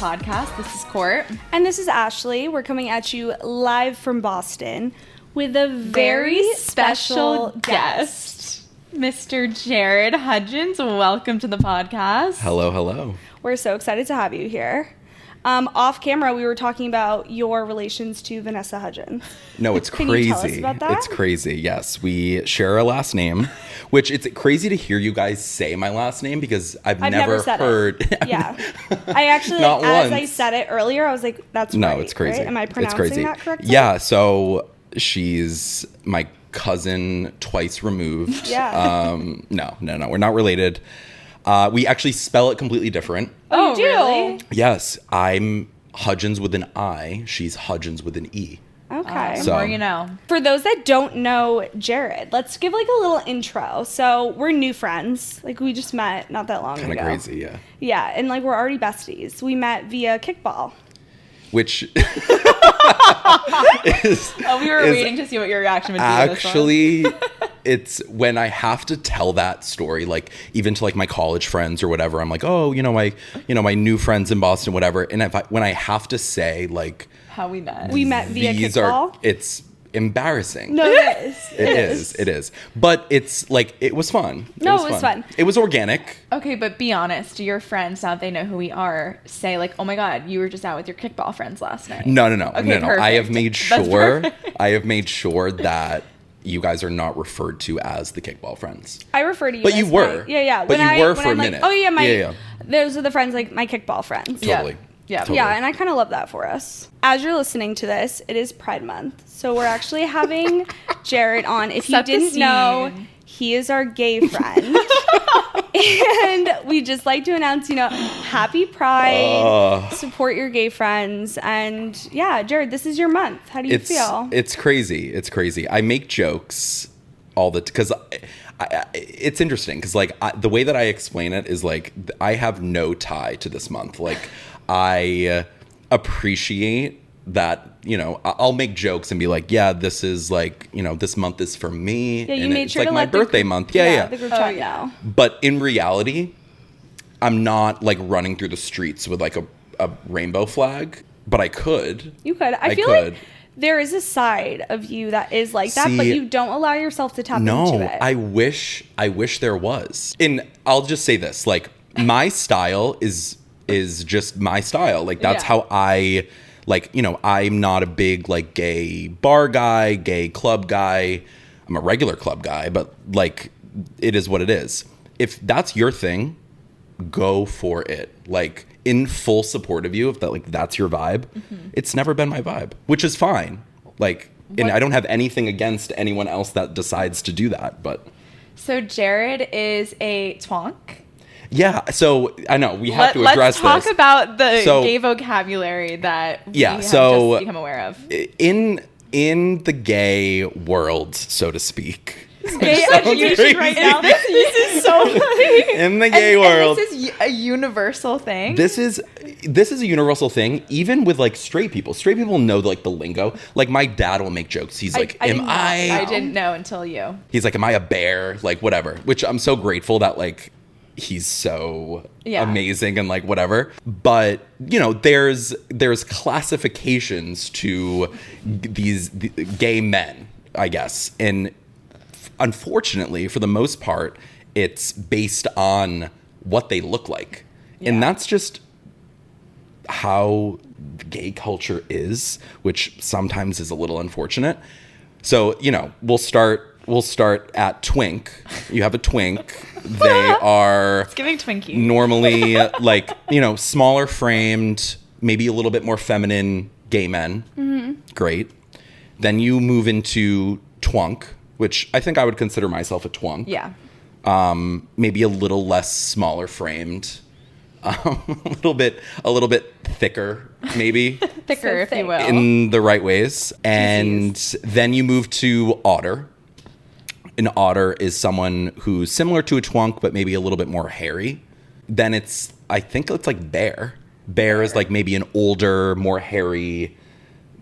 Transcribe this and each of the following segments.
podcast. This is Court. And this is Ashley. We're coming at you live from Boston with a very special guest, Mr. Jared Hudgins. Welcome to the podcast. Hello, hello. We're so excited to have you here. Off camera, we were talking about your relations to Vanessa Hudgins. No, it's Can crazy. you tell us about that? It's crazy. Yes, we share a last name, which it's crazy to hear you guys say my last name because I've never said heard. It. Yeah, I actually, Not as once. I said it earlier, I was like, "That's No, right." it's crazy. Right? Am I It's pronouncing crazy. that correctly? Yeah. So she's my cousin twice removed. Yeah. No, we're not related. We actually spell it completely different. Oh, you do? Really? Yes, I'm Hudgins with an I. She's Hudgins with an E. Okay. The So- more you know. For those that don't know Jared, let's give like a little intro. So we're new friends. Like we just met not that long Kind ago. of crazy, yeah. Yeah, and like we're already besties. We met via kickball. Which is Oh, we were is waiting to see what your reaction would be. to this one. actually it's when I have to tell that story, like even to like my college friends or whatever, I'm like, oh, my new friends in Boston, whatever. And when I have to say like how we met. We met via these kickball. it's embarrassing. No, it is. It is. But it's like it was fun. No, it was fun. It was organic. Okay, but be honest. Do your friends, now that they know who we are, say like, "Oh my God, you were just out with your kickball friends last night"? No. Okay, I have perfect. made That's sure perfect. I have made sure that you guys are not referred to as the kickball friends. I refer to you. But you as were. Yeah. But you were for a I'm minute. Like, oh yeah, Yeah. Those are the friends, like my kickball friends. Yeah. Totally. Yeah. Totally. Yeah, and I kind of love that for us. As you're listening to this, it is Pride Month. So we're actually having Jared on. If you Set the didn't know, scene. he is our gay friend. And we just like to announce, happy Pride. Support your gay friends. And yeah, Jared, this is your month. How do you feel? It's crazy. It's crazy. I make jokes all the because it's interesting because like the way that I explain it is like I have no tie to this month. Like I appreciate that I'll make jokes and be like, yeah, this is like this month is for me. Yeah, you and made it's sure like to my let the birthday group- month. Yeah. The group Oh, chat yeah. know. But in reality, I'm not like running through the streets with like a rainbow flag. But I could. You could. I feel could. like there is a side of you that is like that, but See, you don't allow yourself to tap into No, it. I wish there was. And I'll just say this, like my style is just my style. Like that's Yeah. how I like, I'm not a big like gay bar guy, gay club guy. I'm a regular club guy, but like it is what it is. If that's your thing, go for it. Like in full support of you, if that's your vibe. It's never been my vibe, which is fine. Like, and I don't have anything against anyone else that decides to do that, but So Jared is a twonk. yeah. So I know we have to address Let's talk this. about the So- gay vocabulary that we Yeah, have so- just become aware of. in the gay world, so to speak. Gay Sounds education crazy. right now. This is so funny. In the gay world. And this is a universal thing. This is a universal thing, even with like straight people. Straight people know like the lingo. Like my dad will make jokes. He's like, I "Am did not I?" know. I didn't know until you. He's like, "Am I a bear?" Like whatever. Which I'm so grateful that like he's so Yeah. amazing and like whatever. But there's classifications to the gay men, I guess, and unfortunately, for the most part, it's based on what they look like. And Yeah. that's just how the gay culture is, which sometimes is a little unfortunate. So, we'll start at twink. You have a twink. They are It's giving Twinkie. normally like, smaller framed, maybe a little bit more feminine gay men. Mm-hmm. Great. Then you move into twunk, which I think I would consider myself a twunk. Yeah. Maybe a little less smaller framed, a little bit thicker, maybe Thicker, So if you thick. will. in the right ways. And then you move to otter. An otter is someone who's similar to a twunk, but maybe a little bit more hairy. Then I think it's like bear. Bear is like maybe an older, more hairy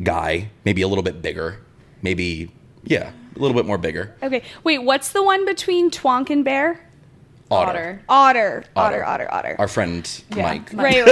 guy, maybe a little bit bigger, maybe, yeah, a little bit more bigger. Okay. Wait, what's the one between twonk and bear? Otter. Otter. Our friend Yeah. Mike. Right.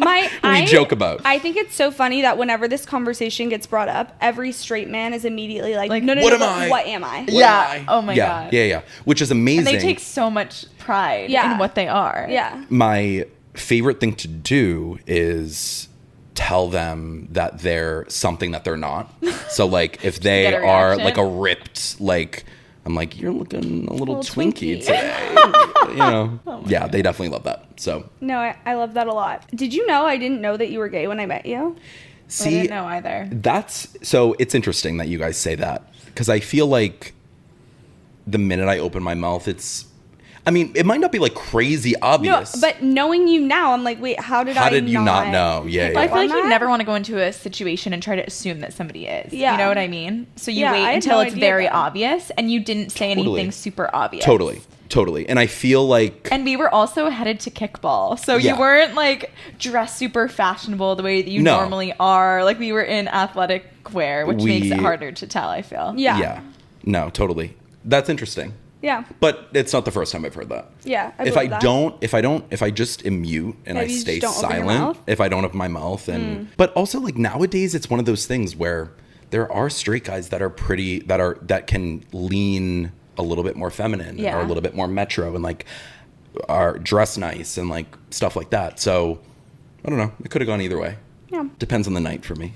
we joke about. I think it's so funny that whenever this conversation gets brought up, every straight man is immediately like no, what am but I? what am I? Yeah. Oh my God. Yeah. Which is amazing. And they take so much pride in what they are. Yeah. My favorite thing to do is tell them that they're something that they're not. So like if they Get a are reaction. like a ripped, like I'm like, you're looking a little Twinkie Twinkie. today. You know? Yeah, they definitely love that. So No, I love that a lot. Did you know I didn't know that you were gay when I met you? I see, didn't know either. that's so it's interesting that you guys say that because I feel like the minute I open my mouth, I mean, it might not be like crazy obvious. No, but knowing you now, I'm like, wait, how did you not know? Yeah, But I yeah. feel like you that? never want to go into a situation and try to assume that somebody is. Yeah. You know what I mean? So you Yeah, I wait had until no it's idea very then. obvious and you didn't say Totally. anything super obvious. Totally. And I feel like And we were also headed to kickball. So Yeah. you weren't like dressed super fashionable the way that you No. normally are. Like we were in athletic wear, which makes it harder to tell, I feel. Yeah. No, totally. That's interesting. Yeah. But it's not the first time I've heard that. Yeah. If I just am mute and Like, I you stay just don't open your silent, mouth? if I don't open my mouth and but also like nowadays it's one of those things where there are straight guys that are that can lean a little bit more feminine Yeah. or a little bit more metro and like are dressed nice and like stuff like that. So I don't know. It could have gone either way. Yeah. Depends on the night for me.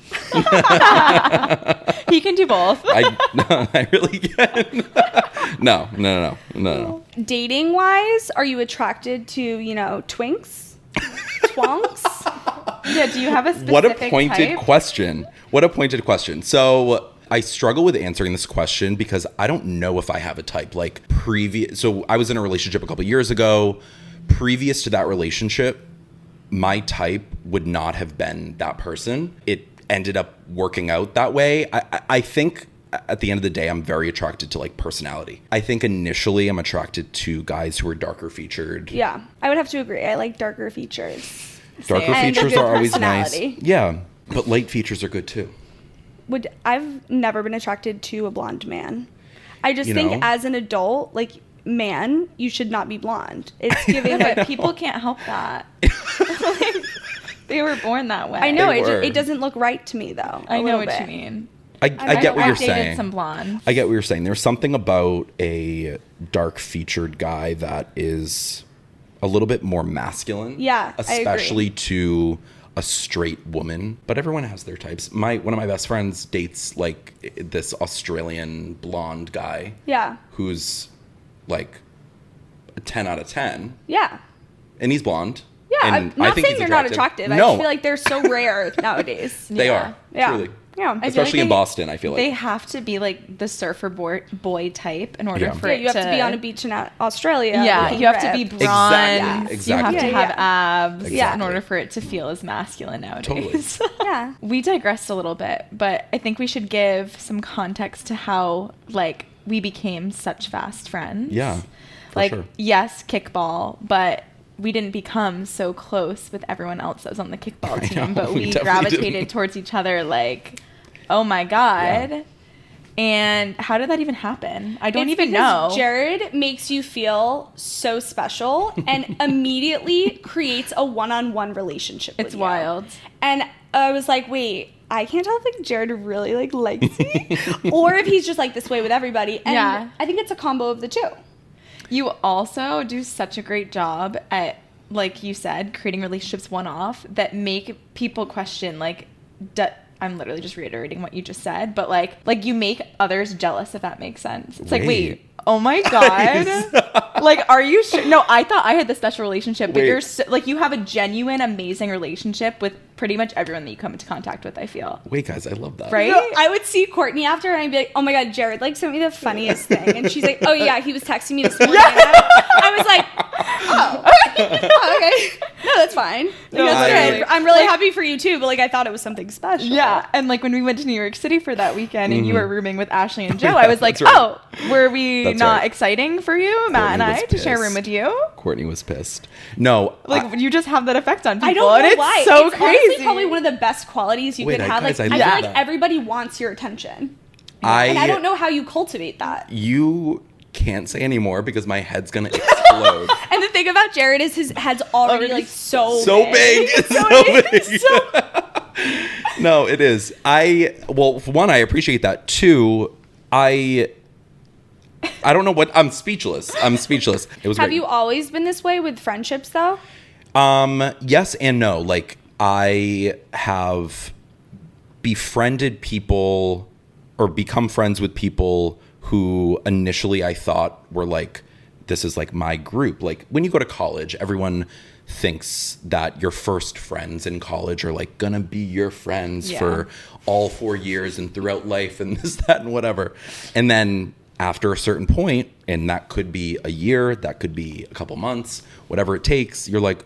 He can do both. I really can. No. Dating wise, are you attracted to, twinks? Twonks? Yeah, do you have a specific What a pointed type? question. What a pointed question. So I struggle with answering this question because I don't know if I have a type. Like so I was in a relationship a couple years ago. Previous to that relationship, my type would not have been that person. It ended up working out that way. I think at the end of the day, I'm very attracted to like personality. I think initially I'm attracted to guys who are darker featured. Yeah. I would have to agree. I like darker features. Darker And a features good are always nice. personality. Yeah, but light features are good too. I've never been attracted to a blonde man. I just You think know? as an adult, like, man, you should not be blonde. It's giving But people can't help that. Like, they were born that way. I know They were. it doesn't look right to me though. I a know little what bit. you mean. I get what you're I've dated saying. some blondes. I get what you're saying. There's something about a dark featured guy that is a little bit more masculine. Yeah, I agree. especially to a straight woman. But everyone has their types. One of my best friends dates like this Australian blonde guy. Yeah. Who's like a 10 out of 10, Yeah. and he's blonde. Yeah. And I'm not saying he's they're not attractive. I No, just feel like they're so rare nowadays. they Yeah. are. Yeah. Truly. Yeah. I feel Especially like in Boston, I feel like. They have to be like the surfer boy type in order Yeah. for Yeah, it you have to be on a beach in Australia. Yeah, looking you have to be ripped. bronze. Exactly. You have to Yeah, have yeah. abs in Exactly. order for it to feel as masculine nowadays. Totally. Yeah. We digressed a little bit, but I think we should give some context to how like we became such fast friends. Yeah, for like sure. yes, kickball, but we didn't become so close with everyone else that was on the kickball I team, know, but we we definitely gravitated didn't. towards each other like, oh my God. Yeah. And how did that even happen? I don't It's even because know. Jared makes you feel so special and immediately creates a one-on-one relationship with It's you. wild. And I was like, wait, I can't tell if like Jared really like likes me or if he's just like this way with everybody. And Yeah. I think it's a combo of the two. You also do such a great job at, like you said, creating relationships one-off that make people question, like, I'm literally just reiterating what you just said, but like you make others jealous, if that makes sense. It's like, wait, oh my God. Like, are you sure? No, I thought I had this special relationship, but Wait. you're like, you have a genuine, amazing relationship with pretty much everyone that you come into contact with, I feel. Wait, guys, I love that. Right? No, I would see Courtney after and I'd be like, oh my God, Jared like sent me the funniest thing. And she's like, oh yeah, he was texting me this morning. And I was like, oh, okay. No, that's fine. Like, No, that's literally. good. I'm really happy for you too, but like I thought it was something special. Yeah, and like when we went to New York City for that weekend and you were rooming with Ashley and Joe, I was like, That's right. oh, were we That's not right. exciting for you, Matt and Courtney I, was to share a room pissed. with you? Courtney was pissed. No, Like, you just have that effect on people. I don't know and it's why. so it's crazy. honestly probably one of the best qualities you Wait, could have. guys, Like I I love feel like that. everybody wants your attention. And I don't know how you cultivate that. You can't say anymore because my head's gonna explode. explode. And the thing about Jared is his head's already like so big. big. So big. No, it is. Well, for one, I appreciate that. Two, I don't know what, I'm speechless. It was great. Have you always been this way with friendships though? Yes and no. Like, I have befriended people or become friends with people who initially I thought were like, this is like my group. Like, when you go to college, everyone thinks that your first friends in college are like gonna be your friends for all 4 years and throughout life and this, that, and whatever. And then after a certain point, and that could be a year, that could be a couple months, whatever it takes, you're like,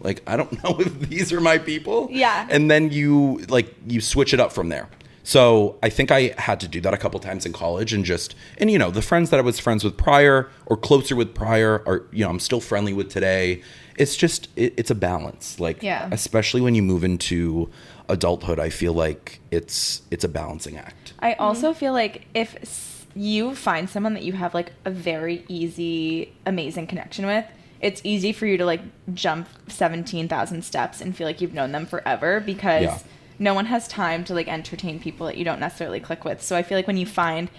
like, I don't know if these are my people. Yeah. And then you switch it up from there. So I think I had to do that a couple times in college, and you know, the friends that I was friends with prior or closer with prior are, you know, I'm still friendly with today. It's just, it's a balance. Like, especially when you move into adulthood, I feel like it's a balancing act. I also feel like if you find someone that you have like a very easy, amazing connection with, it's easy for you to like jump 17,000 steps and feel like you've known them forever, because no one has time to like entertain people that you don't necessarily click with. So I feel like when you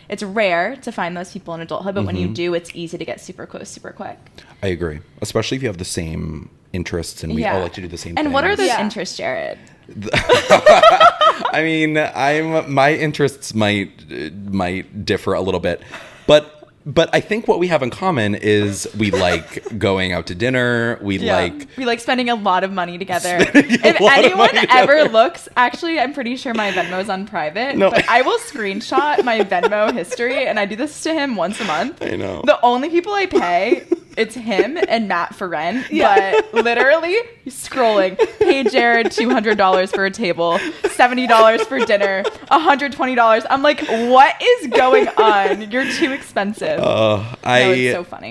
it's rare to find those people in adulthood, but when you do, it's easy to get super close super quick. I agree. Especially if you have the same interests and we all like to do the same thing. And what are those interests, Jared? I mean, my interests might differ a little bit, but I think what we have in common is we like going out to dinner. We like spending a lot of money together. If anyone ever looks, actually, I'm pretty sure my Venmo's on private. No. But I will screenshot my Venmo history, and I do this to him once a month. I know. The only people I pay, it's him and Matt for rent. But literally scrolling, pay Jared $200 for a table, $70 for dinner, $120. I'm like, what is going on? You're too expensive. It's so funny.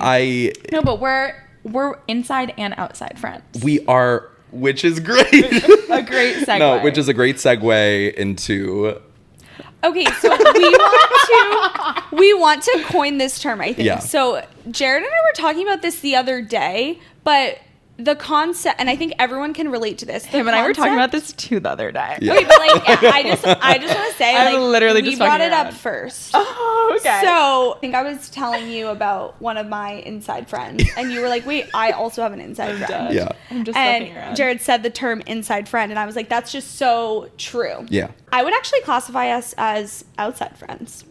No, but we're inside and outside friends. We are, which is great. A great segue. No, which is a great segue into. Okay, so we want to coin this term, I think. Yeah. So Jared and I were talking about this the other day, but the concept, and I think everyone can relate to this. Him and I were talking about this too the other day. Yeah. Okay, but like, I just want to say, I'm like, literally we just brought fucking it up around. first. Oh, okay. So I think I was telling you about one of my inside friends, and you were like, "Wait, I also have an inside friend." Done. Yeah. I'm just fucking And around. Jared said the term inside friend, and I was like, "That's just so true." Yeah. I would actually classify us as outside friends.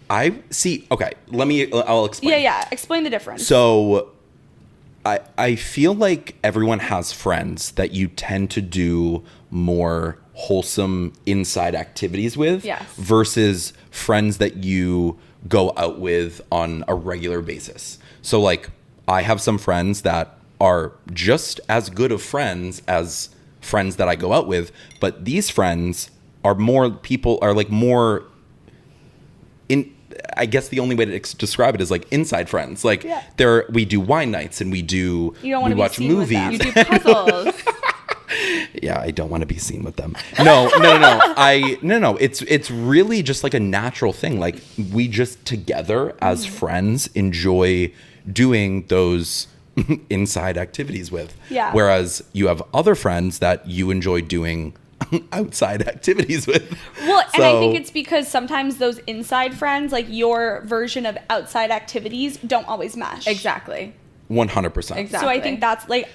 I see. Okay, I'll explain. Yeah. Explain the difference. So I feel like everyone has friends that you tend to do more wholesome inside activities with versus friends that you go out with on a regular basis. So like, I have some friends that are just as good of friends as friends that I go out with, but these friends are more in, I guess the only way to describe it is like inside friends. Like we do wine nights and we watch movies. You do puzzles. Yeah, I don't want to be seen with them. No. No. It's really just like a natural thing. Like, we just together as friends enjoy doing those inside activities with. Yeah. Whereas you have other friends that you enjoy doing outside activities with. Well, and I think it's because sometimes those inside friends, like your version of outside activities, don't always mesh. Exactly. 100%. Exactly. So I think that's like,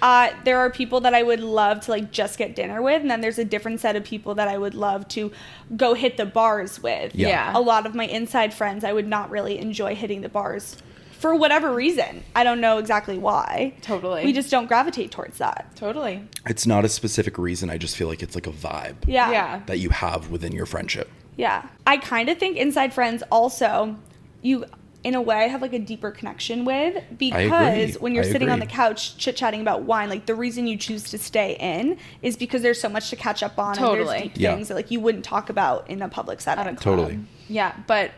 there are people that I would love to like just get dinner with, and then there's a different set of people that I would love to go hit the bars with. Yeah. A lot of my inside friends, I would not really enjoy hitting the bars for whatever reason. I don't know exactly why. Totally. We just don't gravitate towards that. Totally. It's not a specific reason. I just feel like it's like a vibe Yeah. that you have within your friendship. Yeah. I kind of think inside friends also, you, in a way, have like a deeper connection with, because when you're sitting on the couch chit-chatting about wine, like the reason you choose to stay in is because there's so much to catch up on. Totally. And there's deep things that like you wouldn't talk about in a public setting. Totally. Yeah, but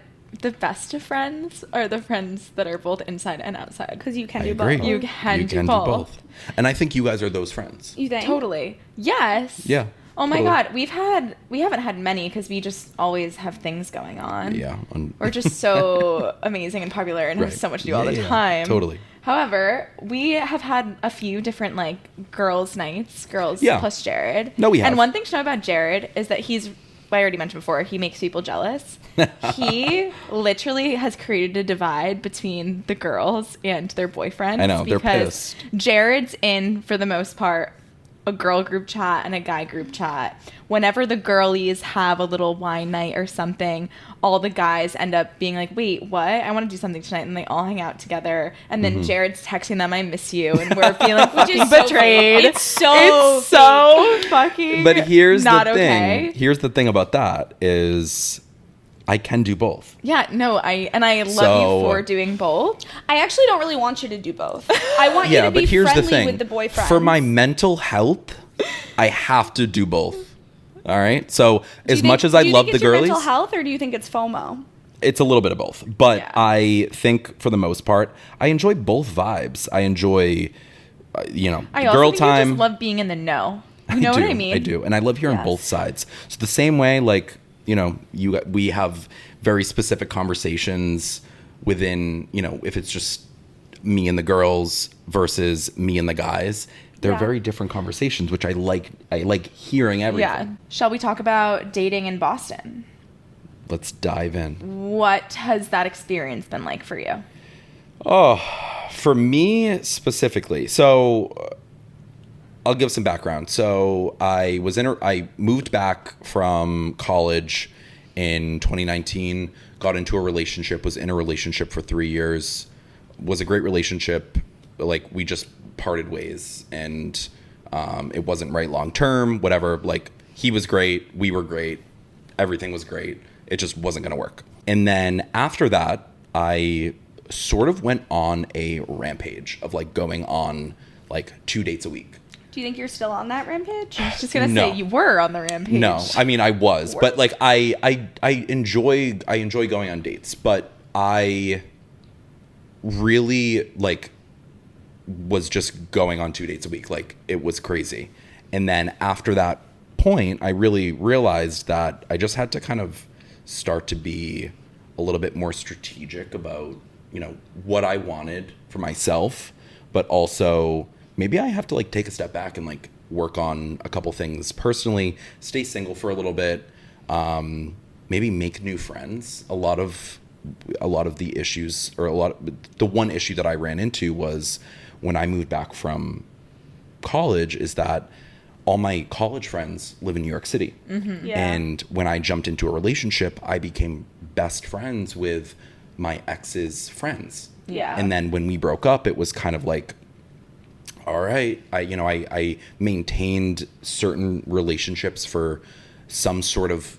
the best of friends are the friends that are both inside and outside. Because you can I do agree. both. You can do both. And I think you guys are those friends. You think? Totally. Yes. Yeah. Oh my totally. God, we haven't had many because we just always have things going on. Yeah. We're just so amazing and popular and have so much to do all the time. Totally. However, we have had a few different like girls' nights, girls Yeah. plus Jared. No, we have. And one thing to know about Jared is that he's, well, I already mentioned before, he makes people jealous. He literally has created a divide between the girls and their boyfriends. I know, they're because pissed. Jared's in, for the most part, a girl group chat and a guy group chat. Whenever the girlies have a little wine night or something, all the guys end up being like, wait, what? I want to do something tonight. And they all hang out together. And then Jared's texting them, I miss you. And we're feeling fucking so betrayed. fake. It's so fucking But here's not the thing. okay. Here's the thing about that is I can do both. Yeah, no, I love So- you for doing both. I actually don't really want you to do both. I want you Yeah, to be but here's the friendly thing. with the boyfriend. For my mental health, I have to do both. All right? So as much as I love the girlies, mental health, or do you think it's FOMO? it's a little bit of both. But Yeah. I think for the most part, I enjoy both vibes. I enjoy, I also girl think time. you just love being in the know. You know what I mean? I do, and I love hearing Yes. both sides. So the same way, like we have very specific conversations within, if it's just me and the girls versus me and the guys. They're Yeah. very different conversations, which I like. I like hearing everything. Yeah. Shall we talk about dating in Boston? Let's dive in. What has that experience been like for you? Oh, for me specifically. So I'll give some background. So I moved back from college in 2019, got into a relationship, was in a relationship for 3 years, was a great relationship. Like we just parted ways and it wasn't right long term, whatever. Like he was great. We were great. Everything was great. It just wasn't going to work. And then after that, I sort of went on a rampage of like going on like 2 dates a week. Do you think you're still on that rampage? I was just gonna No. say you were on the rampage. No, I mean I was, but like I enjoy going on dates, but I really like was just going on 2 dates a week. Like it was crazy. And then after that point, I really realized that I just had to kind of start to be a little bit more strategic about, what I wanted for myself, but also maybe I have to like take a step back and like work on a couple things personally, stay single for a little bit, maybe make new friends. A lot of the issues, or the one issue that I ran into was when I moved back from college is that all my college friends live in New York City. Mm-hmm. Yeah. And when I jumped into a relationship, I became best friends with my ex's friends. Yeah. And then when we broke up, it was kind of like, all right, I maintained certain relationships for some sort of,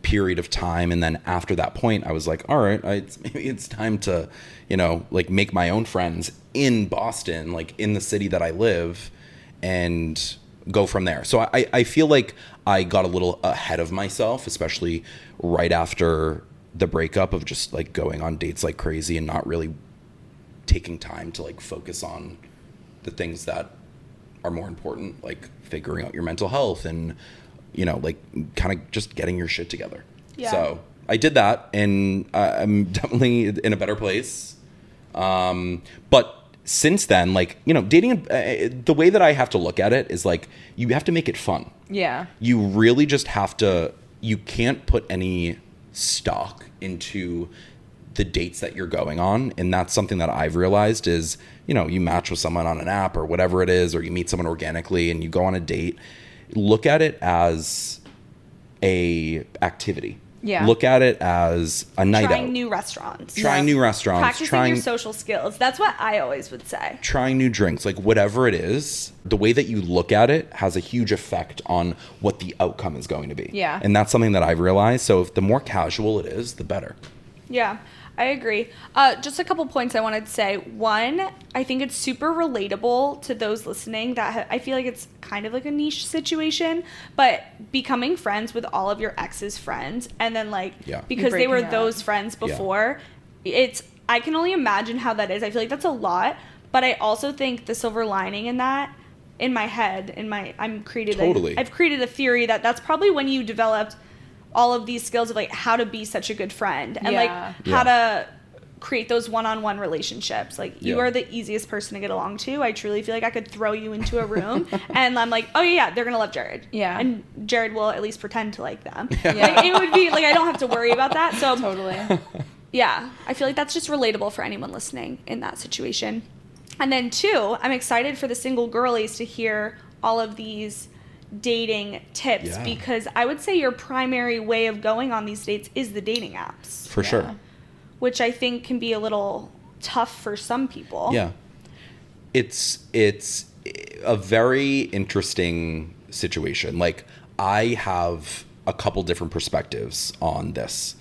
period of time. And then after that point, I was like, all right, maybe it's time to, like make my own friends in Boston, like in the city that I live, and go from there. So I feel like I got a little ahead of myself, especially right after the breakup, of just like going on dates like crazy and not really taking time to like focus on the things that are more important, like figuring out your mental health and, like kind of just getting your shit together. Yeah. So I did that, and I'm definitely in a better place. But since then, like, dating, the way that I have to look at it is like, you have to make it fun. Yeah. You really just have to, you can't put any stock into the dates that you're going on. And that's something that I've realized is, you match with someone on an app or whatever it is, or you meet someone organically and you go on a date, look at it as a activity. Yeah. Look at it as a night out. Trying new restaurants. Trying new restaurants. Practicing your social skills. That's what I always would say. Trying new drinks, like whatever it is, the way that you look at it has a huge effect on what the outcome is going to be. Yeah. And that's something that I've realized. So if the more casual it is, the better. Yeah, I agree. Just a couple points I wanted to say. One, I think it's super relatable to those listening that I feel like it's kind of like a niche situation, but becoming friends with all of your ex's friends, and then like, Yeah. because they were Breaking up. those friends before, I can only imagine how that is. I feel like that's a lot, but I also think the silver lining in that, in my head, I've created a theory that that's probably when you developed all of these skills of like how to be such a good friend and Yeah. like how to create those one-on-one relationships. Like, you are the easiest person to get along to. I truly feel like I could throw you into a room and I'm like, oh yeah, they're gonna love Jared. Yeah. And Jared will at least pretend to like them. Yeah. Like, it would be like, I don't have to worry about that. So Totally. yeah, I feel like that's just relatable for anyone listening in that situation. And then 2, I'm excited for the single girlies to hear all of these dating tips, because I would say your primary way of going on these dates is the dating apps. For sure. Which I think can be a little tough for some people. Yeah. It's a very interesting situation. Like, I have a couple different perspectives on this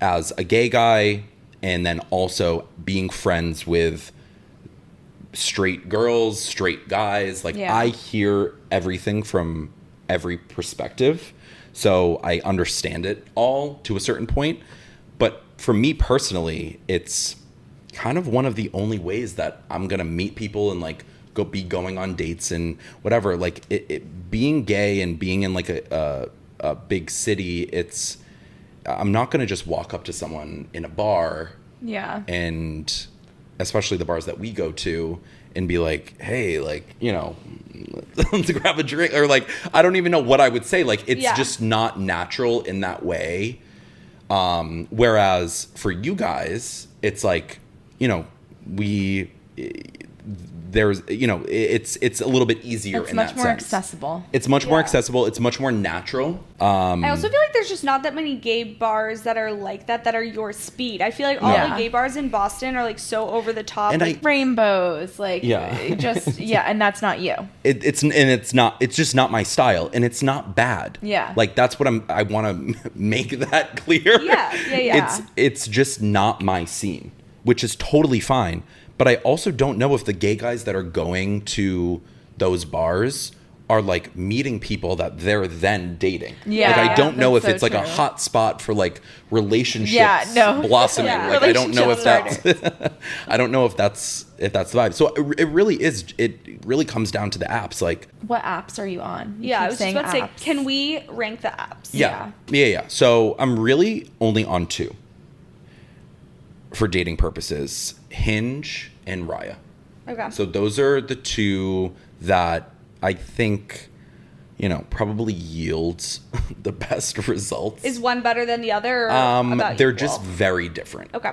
as a gay guy, and then also being friends with straight girls, straight guys. Like, I hear everything from every perspective, so I understand it all to a certain point. But for me personally, it's kind of one of the only ways that I'm gonna meet people and like be going on dates and whatever. Like, it being gay and being in like a big city, I'm not gonna just walk up to someone in a bar, and especially the bars that we go to, and be like, hey, like, you know, let's grab a drink, or like, I don't even know what I would say. Like, it's just not natural in that way. Whereas for you guys, it's like, you know, there's, you know, it's a little bit easier in that sense. It's much more accessible. It's much more accessible. It's much more natural. I also feel like there's just not that many gay bars that are like that are your speed. I feel like all the gay bars in Boston are like so over the top. And like rainbows, like just, and that's not you. It's just not my style, and it's not bad. Yeah. Like, that's what I want to make that clear. Yeah. It's just not my scene, which is totally fine. But I also don't know if the gay guys that are going to those bars are like meeting people that they're then dating. Yeah, like, I don't know if so it's like true. a hot spot for like relationships blossoming. Yeah. Like, I don't know if that's I don't know if that's the vibe. So it really is. It really comes down to the apps. Like, what apps are you on? You I keep was just saying about to say, apps. can we rank the apps? Yeah. So I'm really only on 2 for dating purposes: Hinge and Raya. Okay. So those are the 2 that I think, you know, probably yields the best results. Is one better than the other? Or they're just very different. Okay.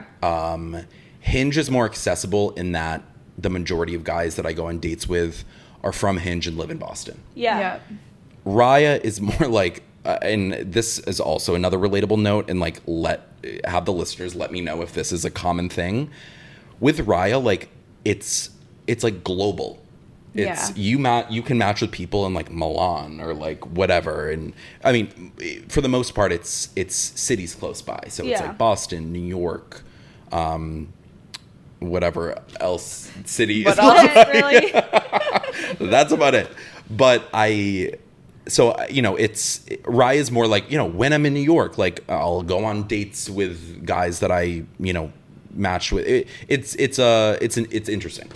Hinge is more accessible in that the majority of guys that I go on dates with are from Hinge and live in Boston. Yeah. Raya is more like, and this is also another relatable note, and like, have the listeners let me know if this is a common thing. With Raya, like, it's like global. It's you can match with people in like Milan or like whatever, and I mean, for the most part, it's cities close by. So it's like Boston, New York, whatever else city is close by. Really? That's about it. But you know, Raya is more like, you know, when I'm in New York, like, I'll go on dates with guys that I, you know, matched with. It's interesting.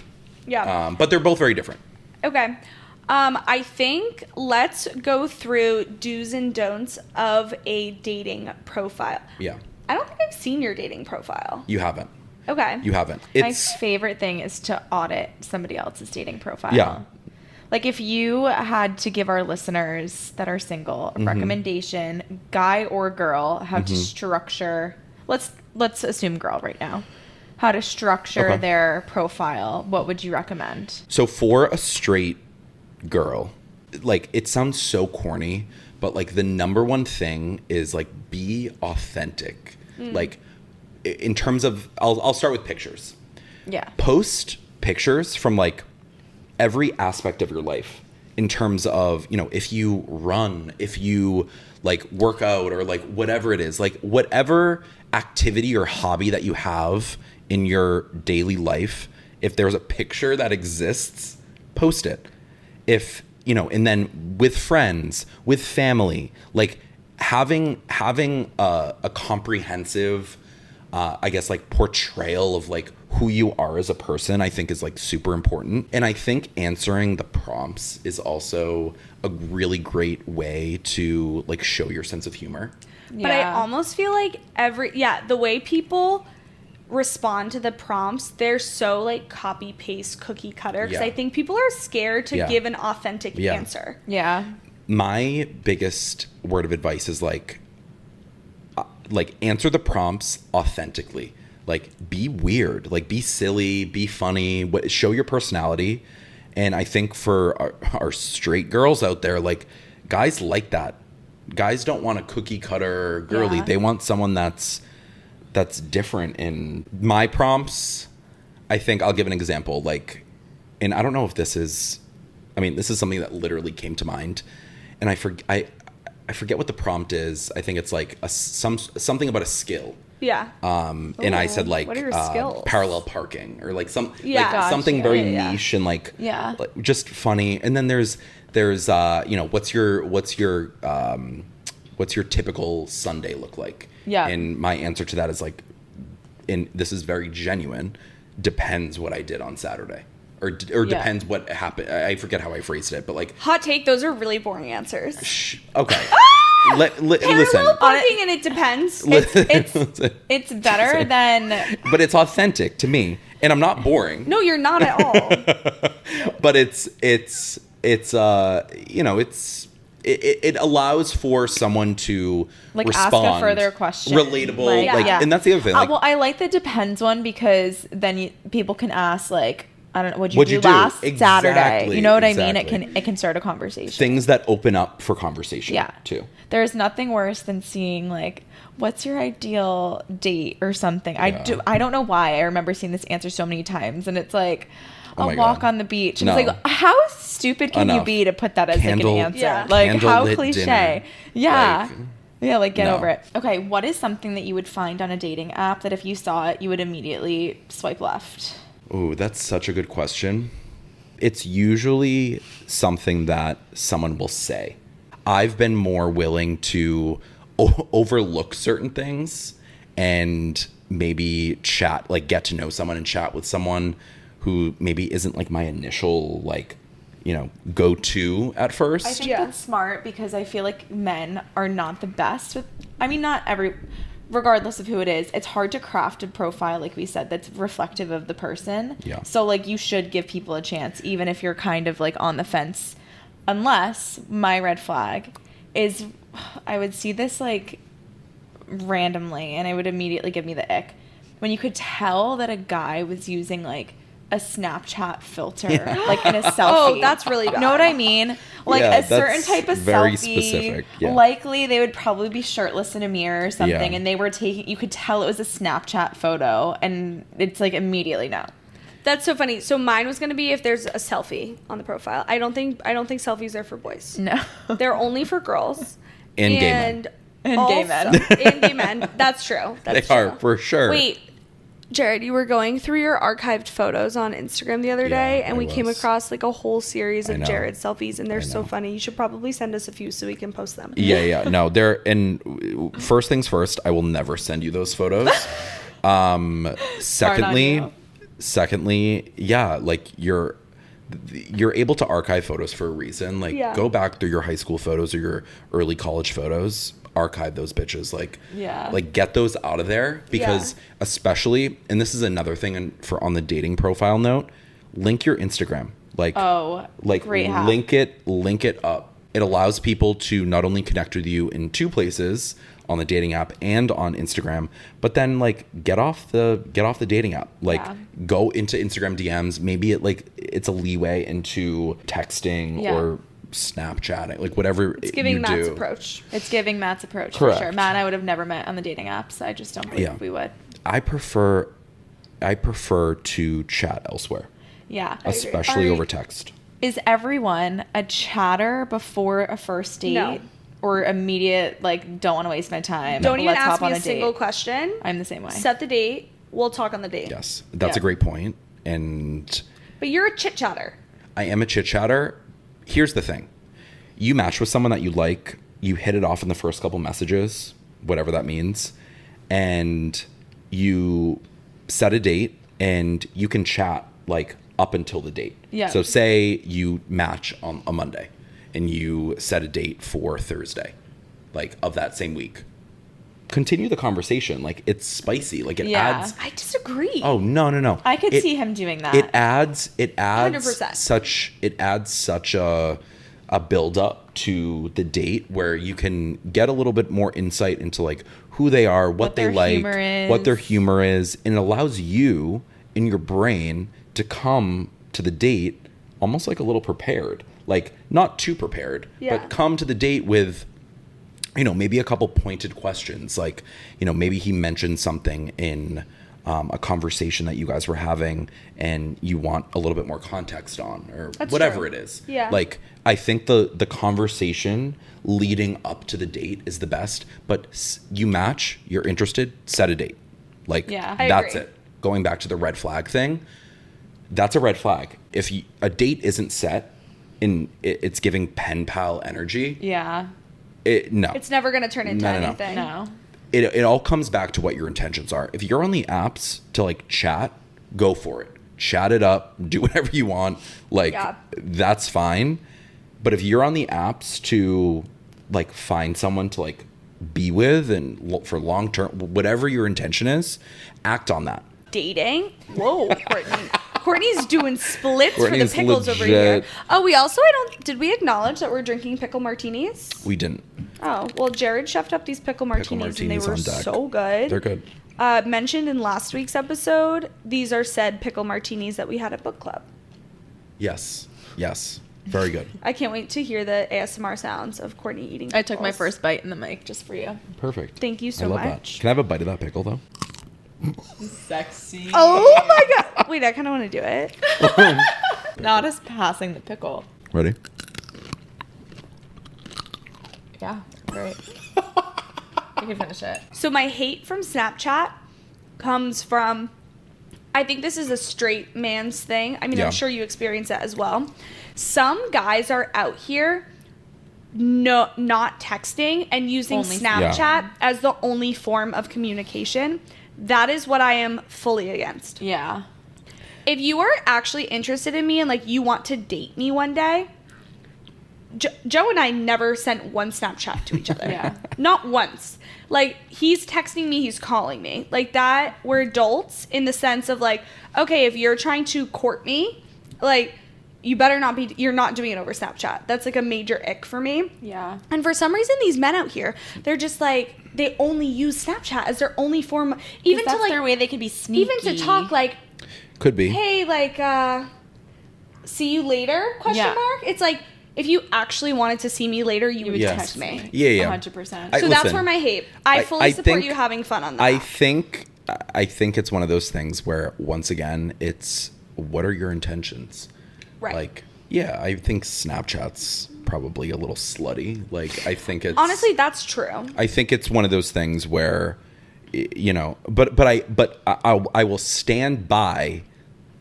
Yeah. But they're both very different. Okay. I think let's go through do's and don'ts of a dating profile. Yeah. I don't think I've seen your dating profile. You haven't. Okay. You haven't. My favorite thing is to audit somebody else's dating profile. Yeah. Like, if you had to give our listeners that are single a recommendation, guy or girl, how to structure, let's assume girl right now, how to structure their profile, what would you recommend? So for a straight girl, like, it sounds so corny, but like, the number one thing is like, be authentic. Like, in terms of, I'll start with pictures. Yeah. Post pictures from like every aspect of your life, in terms of, you know, if you run, if you like work out, or like whatever it is, like whatever activity or hobby that you have in your daily life, if there's a picture that exists, post it. If, you know, and then with friends, with family, like having a comprehensive, I guess, like portrayal of like who you are as a person, I think is like super important. And I think answering the prompts is also a really great way to like show your sense of humor. But I almost feel like the way people respond to the prompts, they're so like copy paste cookie cutter because Yeah. I think people are scared to Yeah. give an authentic Yeah. answer. Yeah. My biggest word of advice is like answer the prompts authentically. Like, be weird, like be silly, be funny, show your personality. And I think for our straight girls out there, like, guys like that. Guys don't want a cookie cutter girly. Yeah. They want someone that's different. In my prompts, I think I'll give an example. Like, and I don't know if this is, I mean, this is something that literally came to mind, and I forget what the prompt is. I think it's like something about a skill. Yeah. And I said like what are your skills? parallel parking or like some Yeah. like Gotcha. something very Yeah. niche and like Yeah. just funny. And then there's you know, what's your typical Sunday look like? Yeah. And my answer to that is like, and this is very genuine, depends what I did on Saturday. Or depends what happened. I forget how I phrased it, but like, Hot take, those are really boring answers. okay. Listen. Parallel parking and it depends. It's better than But it's authentic to me, and I'm not boring. No, you're not at all. But it allows for someone to like respond, ask a further question, relatable, Yeah. and that's the other thing. Like, well, I like the depends one because then people can ask like, I don't know, what'd What'd you you do do? last Saturday? Exactly, You know what I mean? exactly. It can start a conversation. things that open up for conversation. Yeah. too. There's nothing worse than seeing like, what's your ideal date or something. Yeah. I don't know why. I remember seeing this answer so many times, and it's like Oh a my walk God. on the beach. And No. it's like, how stupid can you Enough. be to put that as Candle- like an answer? Yeah. Like how Candlelit cliche. dinner. Yeah. Like, Yeah, like get no. over it. Okay, what is something that you would find on a dating app that if you saw it, you would immediately swipe left? Ooh, that's such a good question. It's usually something that someone will say. I've been more willing to overlook certain things and maybe chat, like get to know someone and chat with someone who maybe isn't like my initial, like, you know, go-to at first. I think Yeah. that's smart because I feel like men are not the best with, I mean, not every, regardless of who it is, it's hard to craft a profile, like we said, that's reflective of the person. Yeah. So, like, you should give people a chance, even if you're kind of, like, on the fence. Unless my red flag is, I would see this, like, randomly, and it would immediately give me the ick. When you could tell that a guy was using, like, a Snapchat filter, like in a selfie. Oh, that's really bad. Know what I mean? Like Yeah, a certain that's type of very selfie. specific, yeah. Likely they would probably be shirtless in a mirror or something, Yeah. and they were taking. You could tell it was a Snapchat photo, and it's like immediately no. That's so funny. So mine was gonna be if there's a selfie on the profile. I don't think selfies are for boys. No. They're only for girls. And gay men. And gay men. And gay men. That's true. That's They are, true. for sure. Wait, Jared, you were going through your archived photos on Instagram the other Yeah, day, and I we came was. across like a whole series I of know. Jared selfies, and they're I so know. funny. You should probably send us a few so we can post them. Yeah. No, they're, and first things first, I will never send you those photos. Secondly, yeah, like you're able to archive photos for a reason. Like, Yeah. go back through your high school photos or your early college photos, archive those bitches. Like, Yeah. like get those out of there, because especially, and this is another thing for on the dating profile note, link your Instagram. Like, Oh, like great hack. link it up. It allows people to not only connect with you in two places, on the dating app and on Instagram, but then like get off the dating app. Like, Yeah. go into Instagram DMs. Maybe it's a leeway into texting Yeah. or Snapchatting, like whatever It's giving you Matt's do. approach. It's giving Matt's approach Correct. for sure. Matt and I would have never met on the dating apps. I just don't believe Yeah. we would. I prefer to chat elsewhere, Yeah. especially Are- over text. Is everyone a chatter before a first date? No. Or immediate, like, don't want to waste my time. Don't even Let's ask hop me on a a single date. question. I'm the same way. Set the date. We'll talk on the date. Yes, that's a Yeah. great point. And But you're a chit chatter. I am a chit chatter. Here's the thing. You match with someone that you like, you hit it off in the first couple messages, whatever that means, and you set a date and you can chat like up until the date. Yeah. So say you match on a Monday and you set a date for Thursday, like of that same week. continue the conversation. Like, it's spicy. Like, it Yeah. adds. I disagree. Oh, no. I could see him doing that. It adds 100%. such a build up to the date where you can get a little bit more insight into like who they are, what they their like, humor is. what their humor is, and it allows you in your brain to come to the date almost like a little prepared, like not too prepared, Yeah. but come to the date with, you know, maybe a couple pointed questions. Like, you know, maybe he mentioned something in a conversation that you guys were having and you want a little bit more context on, or That's whatever true. it is. Yeah. Like, I think the conversation leading up to the date is the best, but you match, you're interested, set a date. Like, Yeah. I that's agree. it. Going back to the red flag thing, that's a red flag. If a date isn't set and it's giving pen pal energy, Yeah. It's never going to turn into No. anything. No. it all comes back to what your intentions are. If you're on the apps to like chat, go for it. Chat it up, do whatever you want. Like, Yeah. that's fine. But if you're on the apps to like find someone to like be with and for long term, whatever your intention is, act on that. Dating? Whoa, Courtney. Courtney's doing splits Courtney's for the pickles over here. legit. Oh, we also, did we acknowledge that we're drinking pickle martinis? We didn't. Oh, well, Jared chefed up these pickle martinis and they martinis were on deck. so good. They're good. Mentioned in last week's episode, these are said pickle martinis that we had at book club. Yes. Very good. I can't wait to hear the ASMR sounds of Courtney eating I took my pickles. first bite in the mic just for you. Perfect. Thank you so I love much. that. Can I have a bite of that pickle though? Sexy. Oh my god. Wait, I kind of want to do it. Not as passing the pickle. Ready? Yeah. Great. You can finish it. So my hate from Snapchat comes from, I think this is a straight man's thing. I mean, Yeah. I'm sure you experience that as well. Some guys are out here not texting and using Only Snapchat Yeah. as the only form of communication. That is what I am fully against. Yeah. If you are actually interested in me and like you want to date me one day, Joe and I never sent one Snapchat to each other. Yeah. Not once. Like, he's texting me, he's calling me. Like, that, we're adults in the sense of, like, okay, if you're trying to court me, like, you better not be, you're not doing it over Snapchat. That's, like, a major ick for me. Yeah. And for some reason, these men out here, they're just, like, they only use Snapchat as their only form, even to, That's like, their way they could be sneaky. even to talk, like, Could be. hey, like, see you later, question Yeah. mark? It's like, if you actually wanted to see me later, you would Yes. text me. Yeah. 100%. I- So that's listen, where my hate. I fully support think- you having fun on that. I think it's one of those things where once again it's what are your intentions? Right. Like, yeah, I think Snapchat's probably a little slutty. Like, I think it's Honestly, that's true. I think it's one of those things where you know, but I will stand by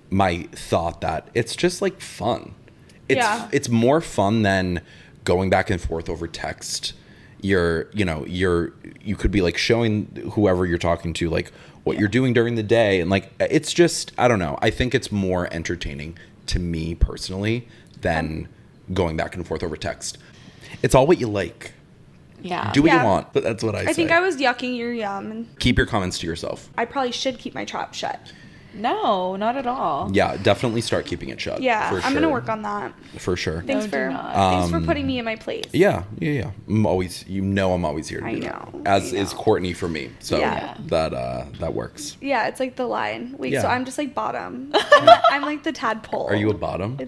my thought that it's just like fun. It's more fun than going back and forth over text. You could be like showing whoever you're talking to like what you're doing during the day, and like it's just, I don't know. I think it's more entertaining to me personally than going back and forth over text. It's all what you like. Yeah. Do what Yeah. you want, but that's what I say. I think I was yucking your yum, and Keep your comments to yourself. I probably should keep my trap shut. No, not at all. Yeah, definitely start keeping it shut. Yeah, for I'm sure. gonna work on that. For sure. Thanks do for not. thanks for putting me in my place. Yeah. I'm always, I'm always here to I do know, that. As I is know. Courtney for me. So Yeah. that works. Yeah, it's like the line. Wait, so Yeah. I'm just like bottom. I'm like the tadpole. Are you a bottom?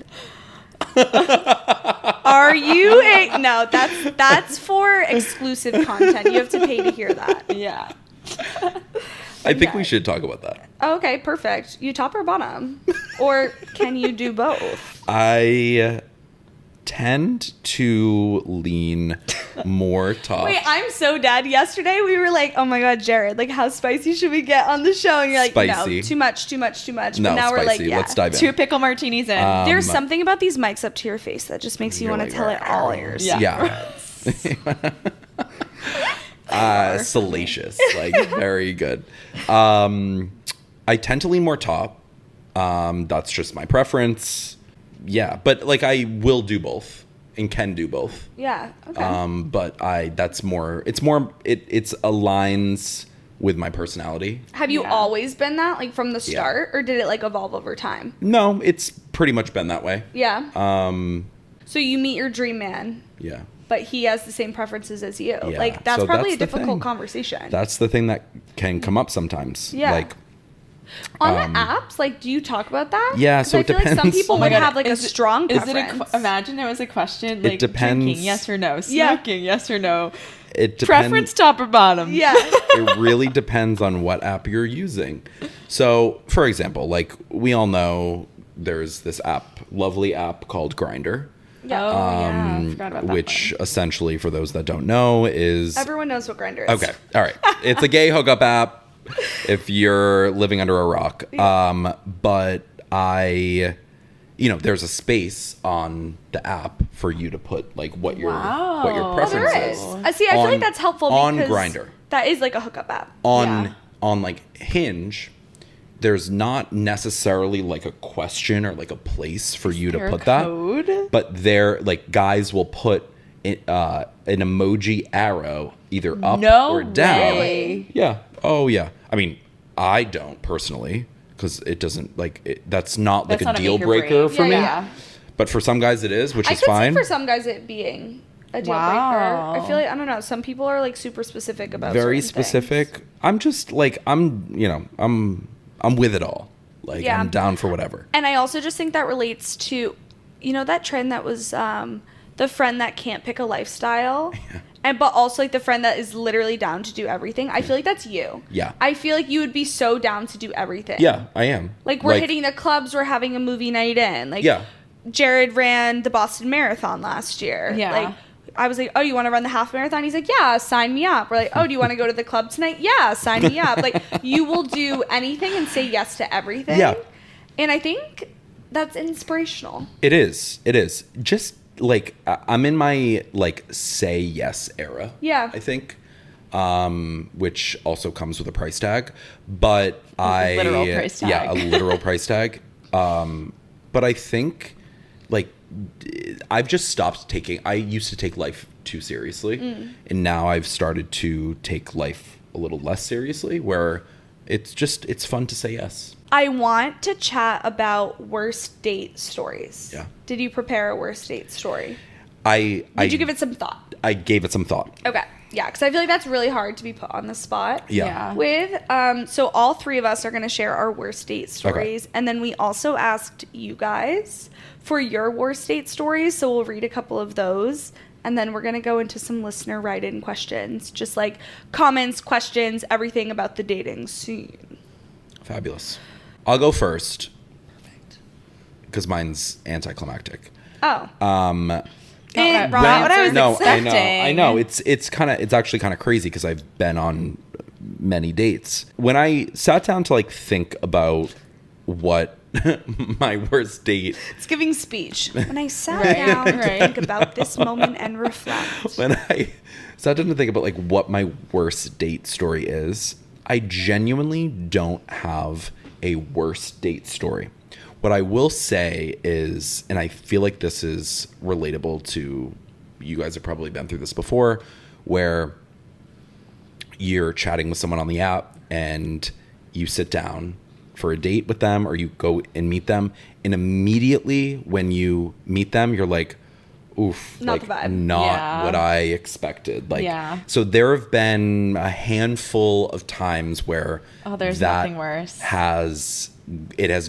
Are you a no? That's for exclusive content. You have to pay to hear that. Yeah. I think we should talk about that. Oh, okay, perfect. You top or bottom, or can you do both? I tend to lean more top. Wait, I'm so dead. Yesterday we were like, "Oh my god, Jared! Like, how spicy should we get on the show?" And you're like, Spicy. "No, too much, too much, too much." No, but now spicy. we're like, "Yeah." Let's dive in. 2 pickle martinis in. There's something about these mics up to your face that just makes you You're want to like, tell it all ears. Yeah. Salacious, like very good. I tend to lean more top. That's just my preference. Yeah, but like I will do both and can do both. Yeah. Okay. But it's aligns with my personality. Have you always been that, like, from the start, or did it, like, evolve over time? No, it's pretty much been that way. Yeah. So you meet your dream man. Yeah. But he has the same preferences as you. Yeah. Like, that's So probably that's a the difficult thing. conversation. That's the thing that can come up sometimes. Yeah. Like, on the apps, like, do you talk about that? Yeah, 'Cause so I it feel like some depends. people Oh my would God, have, like, a strong Is preference. it imagine it was a question like depends. drinking, yes or no, Yeah. smoking, yes or no, it preference top or bottom. Yeah. It really depends on what app you're using. So, for example, like we all know there's this lovely app called Grindr. Yeah. Oh yeah, I forgot about that Which one. essentially, for those that don't know, is Everyone knows what Grindr is. okay. All right, it's a gay hookup app. If you're living under a rock, but there's a space on the app for you to put like what your preference There is. is. See, I feel like that's helpful on because Grindr. that is like a hookup app. On like Hinge, there's not necessarily like a question or like a place for you to there a put that. code? But there, like guys will put an emoji arrow either up No or down. way. Yeah. Oh yeah. I mean, I don't personally because it doesn't that's not like That's not a a deal make or breaker break. for Yeah, me. yeah. But for some guys it is, which I is could fine. see for some guys it being a deal Wow. breaker. I feel like, I don't know, some people are like super specific about Very certain specific. things. I'm just like I'm with it all. Like Yeah. I'm down for whatever. And I also just think that relates to, that trend that was the friend that can't pick a lifestyle. But also like the friend that is literally down to do everything. I feel like that's you. Yeah. I feel like you would be so down to do everything. Yeah, I am. Like we're hitting the clubs, we're having a movie night in. Like Yeah. Jared ran the Boston Marathon last year. Yeah. Like I was like, oh, you want to run the half marathon? He's like, yeah, sign me up. We're like, oh, do you want to go to the club tonight? Yeah, sign me up. Like you will do anything and say yes to everything. Yeah. And I think that's inspirational. It is. It is. Just like I'm in my like say yes era. Yeah. I think, which also comes with a price tag, but literal price tag. Yeah, a literal price tag. But I think like I've just stopped taking. I used to take life too seriously, and now I've started to take life a little less seriously. Where it's fun to say yes. I want to chat about worst date stories. Yeah. Did you prepare a worst date story? Did Did you give it some thought? I gave it some thought. Okay. Yeah, because I feel like that's really hard to be put on the spot. Yeah. With so all three of us are going to share our worst date stories, and then we also asked you guys for your worst date stories, so we'll read a couple of those, and then we're going to go into some listener write-in questions, just like comments, questions, everything about the dating scene. Fabulous. I'll go first. Perfect. Because mine's anticlimactic. Oh. Wrong Not what I was expecting. I know. It's actually kind of crazy because I've been on many dates. When I sat down to like think about what my worst date, It's giving speech. When I sat down to think about this moment and reflect. when I sat down to think about like what my worst date story is, I genuinely don't have a worst date story. What I will say is, and I feel like this is relatable to, you guys have probably been through this before, where you're chatting with someone on the app and you sit down for a date with them or you go and meet them, and immediately when you meet them, you're like, oof, Not like the vibe. not Yeah. what I expected. Like, Yeah. so there have been a handful of times where there's that nothing worse. has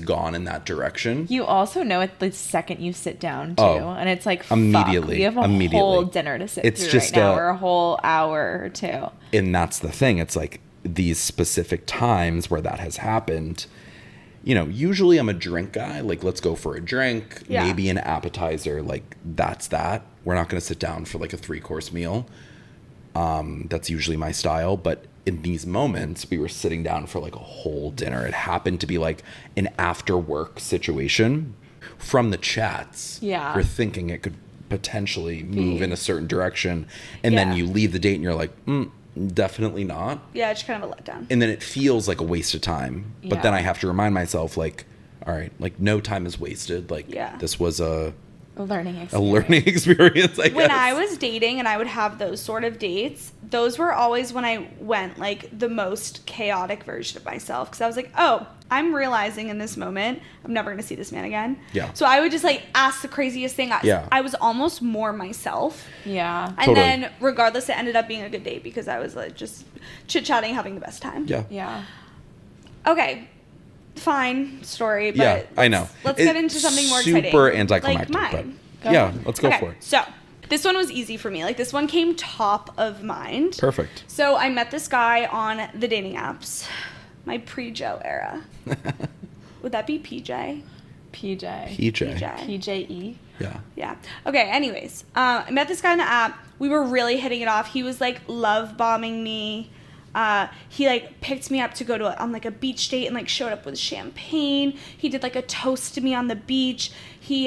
gone in that direction. You also know it the second you sit down too, and it's like Immediately. Fuck, we have a Immediately. whole dinner to sit It's through just right now, a- or a whole hour or two. And that's the thing. It's like these specific times where that has happened. Usually I'm a drink guy. Like, let's go for a drink, Yeah. maybe an appetizer. Like, that's that. We're not going to sit down for like a 3-course meal. That's usually my style. But in these moments, we were sitting down for like a whole dinner. It happened to be like an after work situation. From the chats, Yeah. you're thinking it could potentially move in a certain direction. And then Yeah. you leave the date and you're like, definitely not. Yeah, it's kind of a letdown. And then it feels like a waste of time. But Yeah. then I have to remind myself, like, all right, like no time is wasted. Like, Yeah. this was a A learning experience. A learning experience, I guess. When I was dating and I would have those sort of dates, those were always when I went like the most chaotic version of myself. Because I was like, oh, I'm realizing in this moment, I'm never going to see this man again. Yeah. So I would just like ask the craziest thing. Yeah. I was almost more myself. Yeah. And Totally. then regardless, it ended up being a good date because I was like just chit-chatting, having the best time. Yeah. Yeah. Okay. Fine story, but Yeah, I know. Let's get into something more exciting. Super anticlimactic, like but mine. yeah, let's go Okay, for it. so this one was easy for me. Like this one came top of mind. Perfect. So I met this guy on the dating apps, my pre-Joe era. Would that be PJ? PJ. PJ. PJE. Yeah. Yeah. Okay. Anyways, I met this guy on the app. We were really hitting it off. He was like love bombing me. He like picked me up to go on like a beach date and like showed up with champagne. He did like a toast to me on the beach. He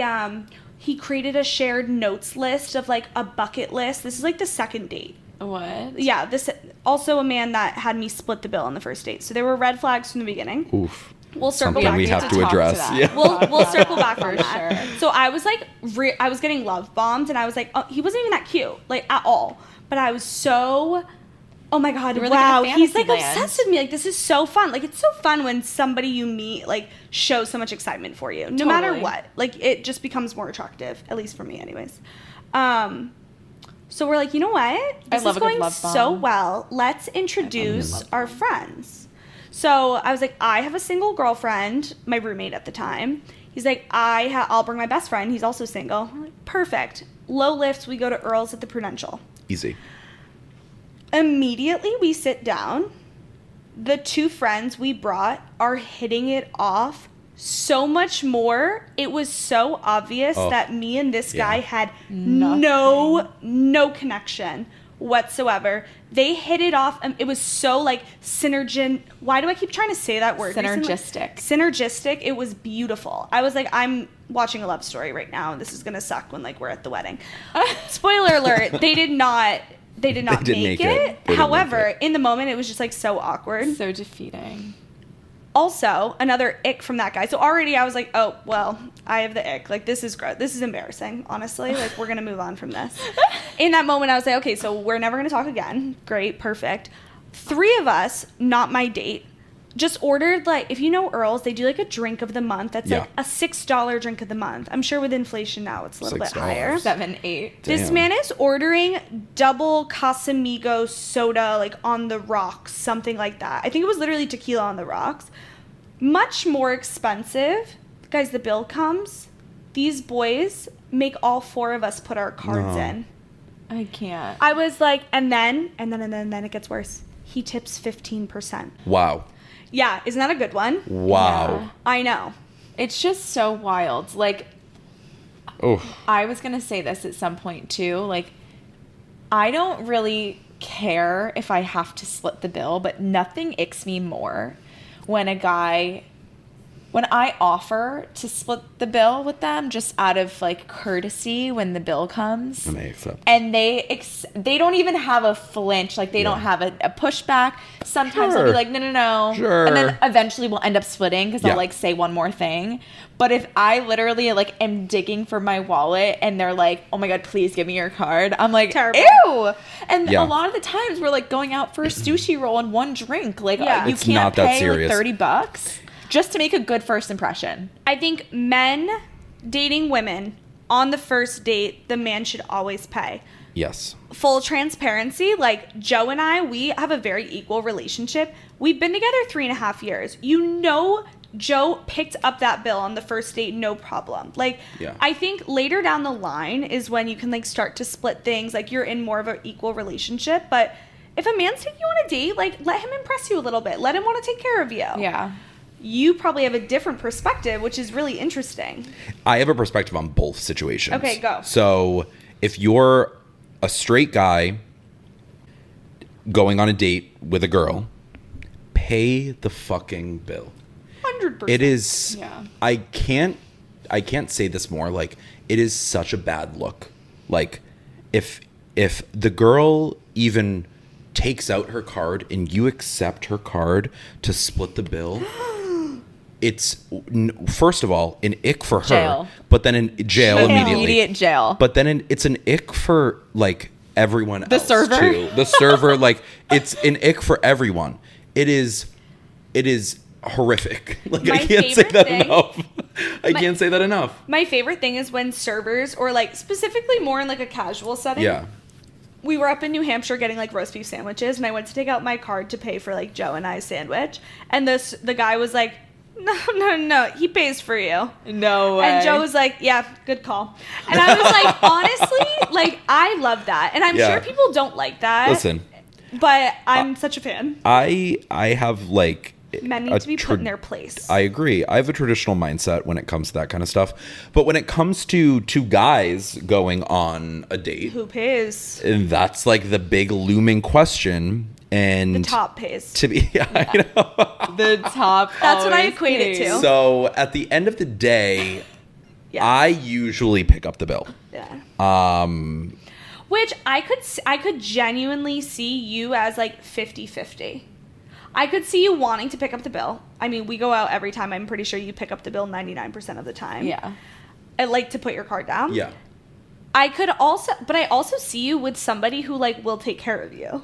created a shared notes list of like a bucket list. This is like the second date. What? Yeah. This also a man that had me split the bill on the first date. So there were red flags from the beginning. Oof. We'll circle Something back we to have that. to address. that. Yeah. We'll circle back on For that. sure. So I was like, I was getting love bombed, and I was like, oh, he wasn't even that cute, like at all. But I was so, oh my god, You were, like, in a wow, he's like fantasy land. obsessed with me. Like this is so fun. Like it's so fun when somebody you meet like shows so much excitement for you, no matter Totally. what. Like it just becomes more attractive, at least for me, anyways. So we're like, you know what? This love is a good going love so bomb. well. Let's introduce love our friends. So I was like, I have a single girlfriend, my roommate at the time. He's like, I'll bring my best friend. He's also single. I'm like, perfect. Low lifts, we go to Earl's at the Prudential. Easy. Immediately we sit down. The two friends we brought are hitting it off so much more. It was so obvious that me and this guy had no connection whatsoever. They hit it off, and it was so like why do I keep trying to say that word? Synergistic. Synergistic. It was beautiful. I was like, I'm watching a love story right now, and this is gonna suck when like we're at the wedding. Spoiler alert, they did not didn't make make it. it. They didn't However, make it. in the moment it was just like so awkward. So defeating. Also, another ick from that guy. So already I was like, oh, well, I have the ick. Like, this is gross. This is embarrassing, honestly. Like, we're going to move on from this. In that moment, I was like, okay, so we're never going to talk again. Great, perfect. 3 of us, not my date, just ordered, like, if you know Earl's, they do, like, a drink of the month. That's, like, a $6 drink of the month. I'm sure with inflation now it's a little bit $6. higher. 7, 8. This Damn. man is ordering double Casamigos soda, like, on the rocks, something like that. I think it was literally tequila on the rocks. Much more expensive. Guys, the bill comes. These boys make all 4 of us put our cards in. I can't. I was like, and then it gets worse. He tips 15%. Wow. Yeah, isn't that a good one? Wow. Yeah. I know. It's just so wild. Like, Oh. I was going to say this at some point too. Like, I don't really care if I have to split the bill, but nothing icks me more when I offer to split the bill with them just out of like courtesy when the bill comes. And they accept. And they don't even have a flinch. Like, they don't have a pushback. Sometimes they'll be Sure. like, no. Sure. And then eventually we'll end up splitting because Yeah. I'll like say one more thing. But if I literally like am digging for my wallet and they're like, oh my God, please give me your card. I'm like, Terrible. ew. And Yeah. a lot of the times we're like going out for a sushi roll and one drink. Like, Yeah. you It's can't not that pay serious. like $30 just to make a good first impression. I think men dating women on the first date, the man should always pay. Yes. Full transparency, like Joe and I, we have a very equal relationship. We've been together 3.5 years. You know, Joe picked up that bill on the first date, no problem. Like, Yeah. I think later down the line is when you can like start to split things. Like, you're in more of an equal relationship. But if a man's taking you on a date, like, let him impress you a little bit. Let him want to take care of you. Yeah. You probably have a different perspective, which is really interesting. I have a perspective on both situations. Okay, go. So if you're a straight guy going on a date with a girl, pay the fucking bill. 100%. It is. Yeah. I can't say this more. Like, it is such a bad look. Like, if the girl even takes out her card and you accept her card to split the bill, it's first of all an ick for her, Jail. but then in jail immediately. Immediate jail. But then it's an ick for like everyone else server? too. The server, like it's an ick for everyone. It is horrific. Like My I can't say favorite that thing- enough. I can't say that enough. My favorite thing is when servers, or like specifically more in like a casual setting. Yeah. We were up in New Hampshire getting like roast beef sandwiches, and I went to take out my card to pay for like Joe and I's sandwich, and the guy was like, no, he pays for you. No way. And Joe was like, yeah, good call. And I was like, honestly, like I love that, and I'm Yeah. sure people don't like that. Listen, but I'm such a fan. I have like Men need to be put in their place. I agree. I have a traditional mindset when it comes to that kind of stuff. But when it comes to two guys going on a date, Who pays? and that's like the big looming question. And The top pays. to be, I know. The top. That's what I always equate it pays. to. So at the end of the day, Yeah. I usually pick up the bill. Yeah. Which I could genuinely see you as like 50-50. I could see you wanting to pick up the bill. I mean, we go out every time. I'm pretty sure you pick up the bill 99% of the time. Yeah. I like to put your card down. Yeah. I also see you with somebody who like will take care of you.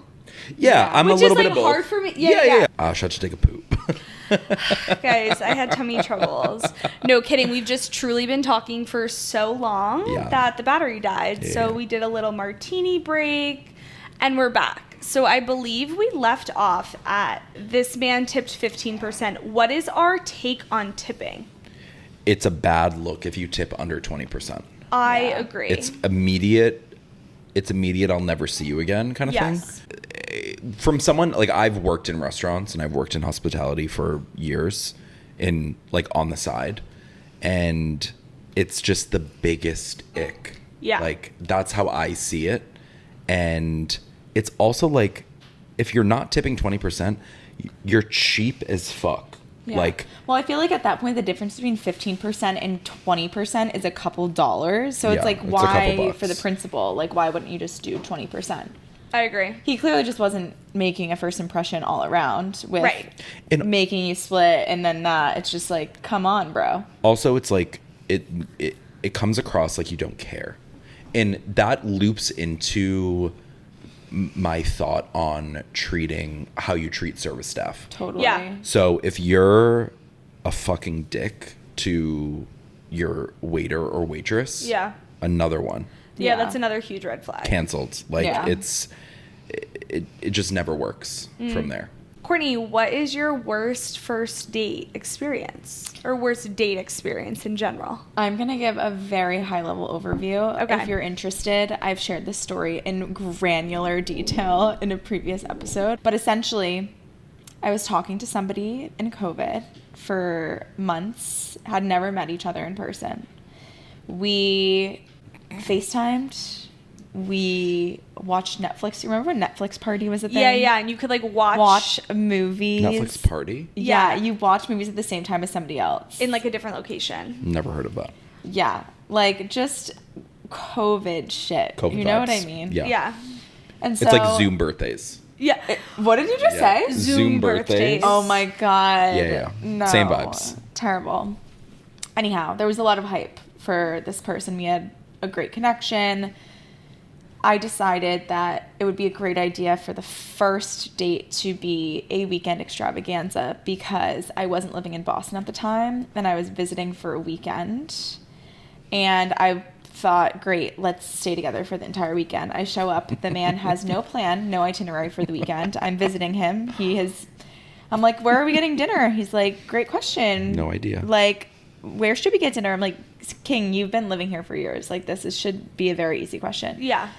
Yeah, I'm Which a little is, bit like, of both. hard for me. Yeah. I should take a poop. Guys, I had tummy troubles. No kidding. We've just truly been talking for so long Yeah. that the battery died. Yeah. So we did a little martini break and we're back. So I believe we left off at this man tipped 15%. What is our take on tipping? It's a bad look if you tip under 20%. I Yeah. agree. It's immediate. I'll never see you again kind of Yes. thing. From someone like I've worked in restaurants and I've worked in hospitality for years in like on the side, and it's just the biggest ick. Yeah. Like that's how I see it. And it's also like if you're not tipping 20%, you're cheap as fuck. Yeah. Like well, I feel like at that point the difference between 15% and 20% is a couple dollars. So Yeah, it's like it's a couple why bucks. for the principal, like why wouldn't you just do 20%? I agree. He clearly just wasn't making a first impression all around with Right. And- making you split and then that. It's just like, come on, bro. also it's like it comes across like you don't care, and that loops into my thought on treating how you treat service staff. Totally. Yeah. So if you're a fucking dick to your waiter or waitress, Yeah. another one Yeah, Yeah. that's another huge red flag. canceled. Like Yeah. it just never works from there. Courtney, what is your worst first date experience or worst date experience in general? I'm going to give a very high level overview. Okay. If you're interested, I've shared this story in granular detail in a previous episode. But essentially, I was talking to somebody in COVID for months, had never met each other in person. We FaceTimed. We watched Netflix. You remember when Netflix Party was a thing? Yeah, and you could like watch movies. Netflix party? Yeah, Yeah. you watch movies at the same time as somebody else. in like a different location. Never heard of that. Yeah, like just COVID shit. COVID you know what I vibes. mean? Yeah. Yeah. And so It's like Zoom birthdays. Yeah. What did you just Yeah. say? Zoom birthdays. Oh my god. Yeah. No. Same vibes. Terrible. Anyhow, there was a lot of hype for this person. We had a great connection. I decided that it would be a great idea for the first date to be a weekend extravaganza because I wasn't living in Boston at the time and I was visiting for a weekend. And I thought, great, let's stay together for the entire weekend. I show up. The man has no plan, no itinerary for the weekend. I'm visiting him. I'm like, where are we getting dinner? He's like, great question. No idea. Like, where should we get dinner? I'm like, King, you've been living here for years. Like, should be a very easy question. Yeah.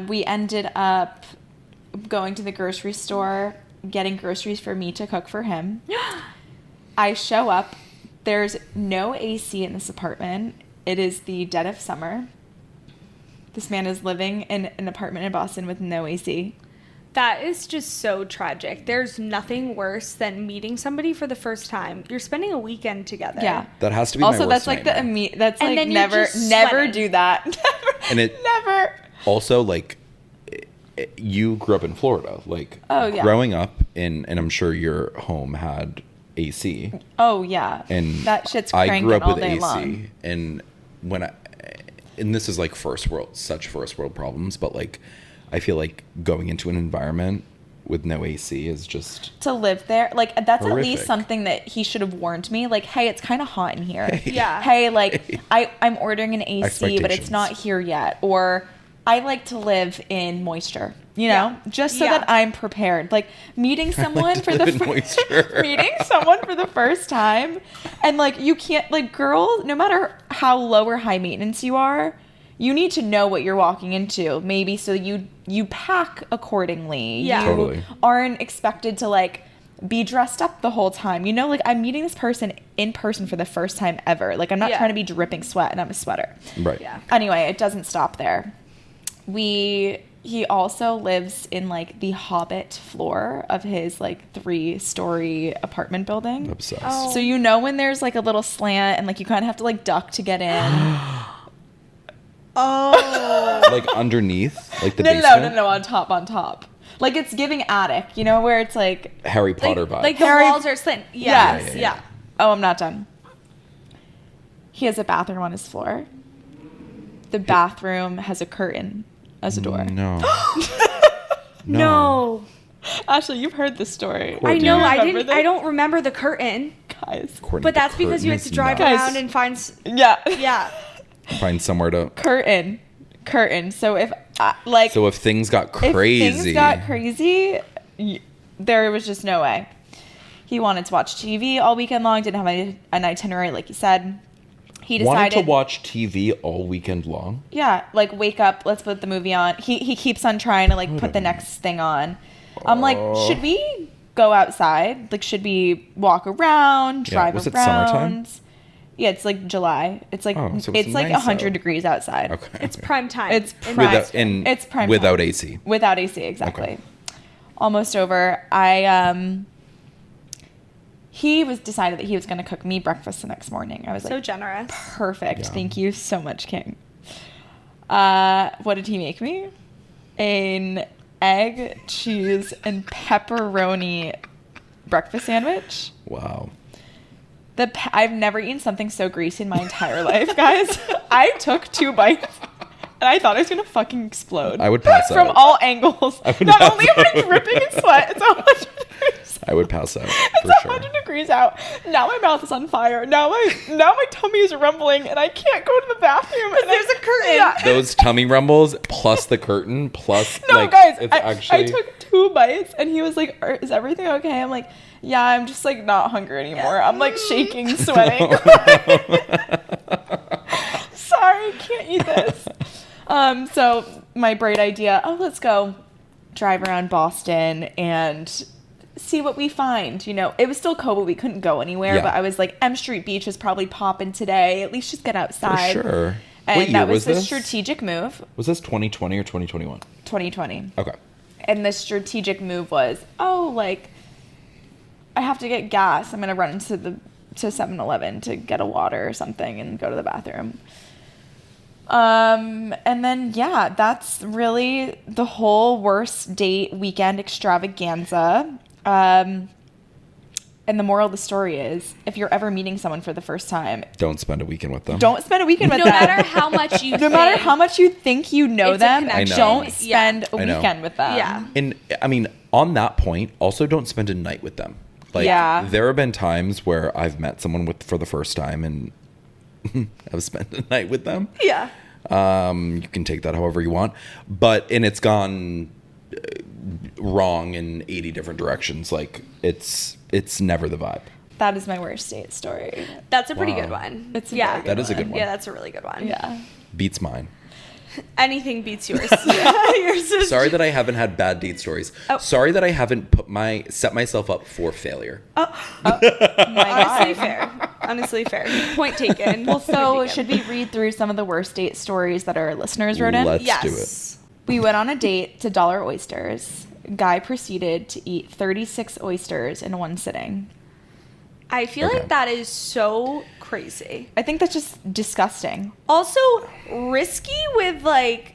We ended up going to the grocery store, getting groceries for me to cook for him. I show up. There's no AC in this apartment. It is the dead of summer. This man is living in an apartment in Boston with no AC. That is just so tragic. There's nothing worse than meeting somebody for the first time. You're spending a weekend together. Yeah. That has to be Also, my that's worst like nightmare. that's And like then you're never just sweating. do that. Never. And it- never. Also, like, you grew up in Florida. Like, Oh, yeah. growing up in, and I'm sure your home had AC. Oh yeah. And that shit's I cranking grew up all with day AC, long. and and this is like first world problems, but like I feel like going into an environment with no AC is just To live there, like that's at horrific. least something that he should have warned me. Like, hey, it's kind of hot in here. Yeah. Hey, like I'm ordering an AC, but it's Expectations. not here yet. Or I like to live in moisture, you know, just so Yeah. that I'm prepared. Like meeting someone for the live in moisture. meeting someone for the first time, and like you can't, like, girls, no matter how low or high maintenance you are, you need to know what you're walking into, maybe, so you pack accordingly. Yeah. You Totally. aren't expected to like be dressed up the whole time. You know, like I'm meeting this person in person for the first time ever. Like I'm not Yeah. trying to be dripping sweat and I'm a sweater. right. Yeah. Anyway, it doesn't stop there. He also lives in like the Hobbit floor of his like 3-story apartment building. Obsessed. Oh. So you know when there's like a little slant and like you kind of have to like duck to get in. Oh. Like underneath, like the No, basement. no, on top. Like it's giving attic, you know, where it's like, Harry Potter vibe. Like the Harry- walls are slant. Yes. Yeah. Yeah. oh, I'm not done. He has a bathroom on his floor. The bathroom has a curtain as a door. No. No. Ashley, you've heard this story. Courtney. I know. I Remember didn't. this? I don't remember the curtain. Guys. Courtney, But the that's because you curtain had to is drive nuts. around and find. Yeah. Yeah. Find somewhere to. Curtain. So if So if things got if crazy, things got crazy, there was just no way. He wanted to watch TV all weekend long. Didn't have an itinerary, like you said. He decided wanted to watch TV all weekend long. Yeah, like wake up, let's put the movie on. He keeps on trying to like put the next thing on. I'm like, should we go outside? Like, should we walk around, drive was it around? summertime? Yeah, it's like July. It's like Oh, so it's it's like nice 100 out. degrees outside. Okay. It's prime time. It's in prime. Boston. Without It's prime without time. AC. Without AC, exactly. Okay. Almost over. He was decided that he was going to cook me breakfast the next morning. I was So like, generous. perfect. Yeah. Thank you so much, King. What did he make me? An egg, cheese, and pepperoni breakfast sandwich. Wow. I've never eaten something so greasy in my entire life, guys. I took 2 bites and I thought I was gonna fucking explode. I would pass from out. all angles. would Not pass only am I dripping in sweat, it's 100 degrees. I would pass out for It's sure. 100 degrees out. Now my mouth is on fire. Now my tummy is rumbling, and I can't go to the bathroom. And there's a curtain. Yeah. Those tummy rumbles plus the curtain plus No, like guys, it's I actually took 2 bites, and he was like, "Is everything okay?" I'm like, "Yeah, I'm just like not hungry anymore." I'm like shaking, sweating. Sorry, can't eat this. So my bright idea, let's go drive around Boston and see what we find. You know, it was still cold, but we couldn't go anywhere. Yeah. But I was like, M Street Beach is probably popping today. At least just get for outside. sure. And What year that was the this? strategic move, Was this 2020 or 2021? 2020. Okay. And the strategic move was, like, I have to get gas. I'm going to run to 7-Eleven to get a water or something and go to the bathroom. And then, yeah, that's really the whole worst date weekend extravaganza. And the moral of the story is, if you're ever meeting someone for the first time, Don't spend a weekend with them. don't spend a weekend with No them. matter how much you No matter think. how much you think you know It's a them, connection. don't Yeah. spend a I know. weekend with them. Yeah. And I mean, on that point, also don't spend a night with them. Like, Yeah. there have been times where I've met someone for the first time and I've spent a night with them. Yeah. You can take that however you want, and it's gone wrong in 80 different directions. Like it's never the vibe. That is my worst date story. That's a pretty Wow. good one. It's a yeah. very good That is a good one. Yeah, that's a really good one. Yeah. Beats mine. Anything beats yours. Yours is Sorry that I haven't had bad date stories. Oh. Sorry that I haven't set myself up for failure. honestly fair. Honestly fair. Point taken. Well, so Point should taken. we read through some of the worst date stories that our listeners wrote in? Let's Yes. do it. We went on a date to Dollar Oysters. Guy proceeded to eat 36 oysters in one sitting. I feel Okay. like that is so crazy. I think that's just disgusting. Also risky with like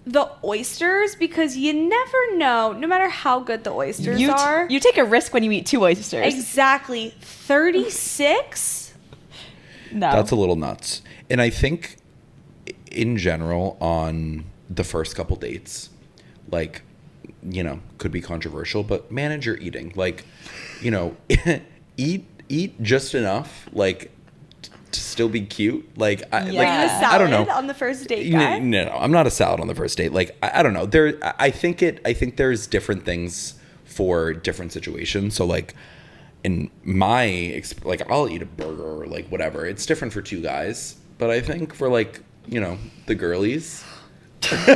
the oysters, because you never know, no matter how good the oysters are. You take a risk when you eat 2 oysters. Exactly. 36? No. That's a little nuts. And I think in general on the first couple dates, like, you know, could be controversial, but manage your eating. Like, you know, eat just enough, like, to still be cute. Like, Are you a salad I don't know. on the first date guy? No, I'm not a salad on the first date. Like, I don't know. I think there's different things for different situations. So, like, in my, like, I'll eat a burger or, like, whatever. It's different for 2 guys. But I think for, like, you know, the girlies. Okay,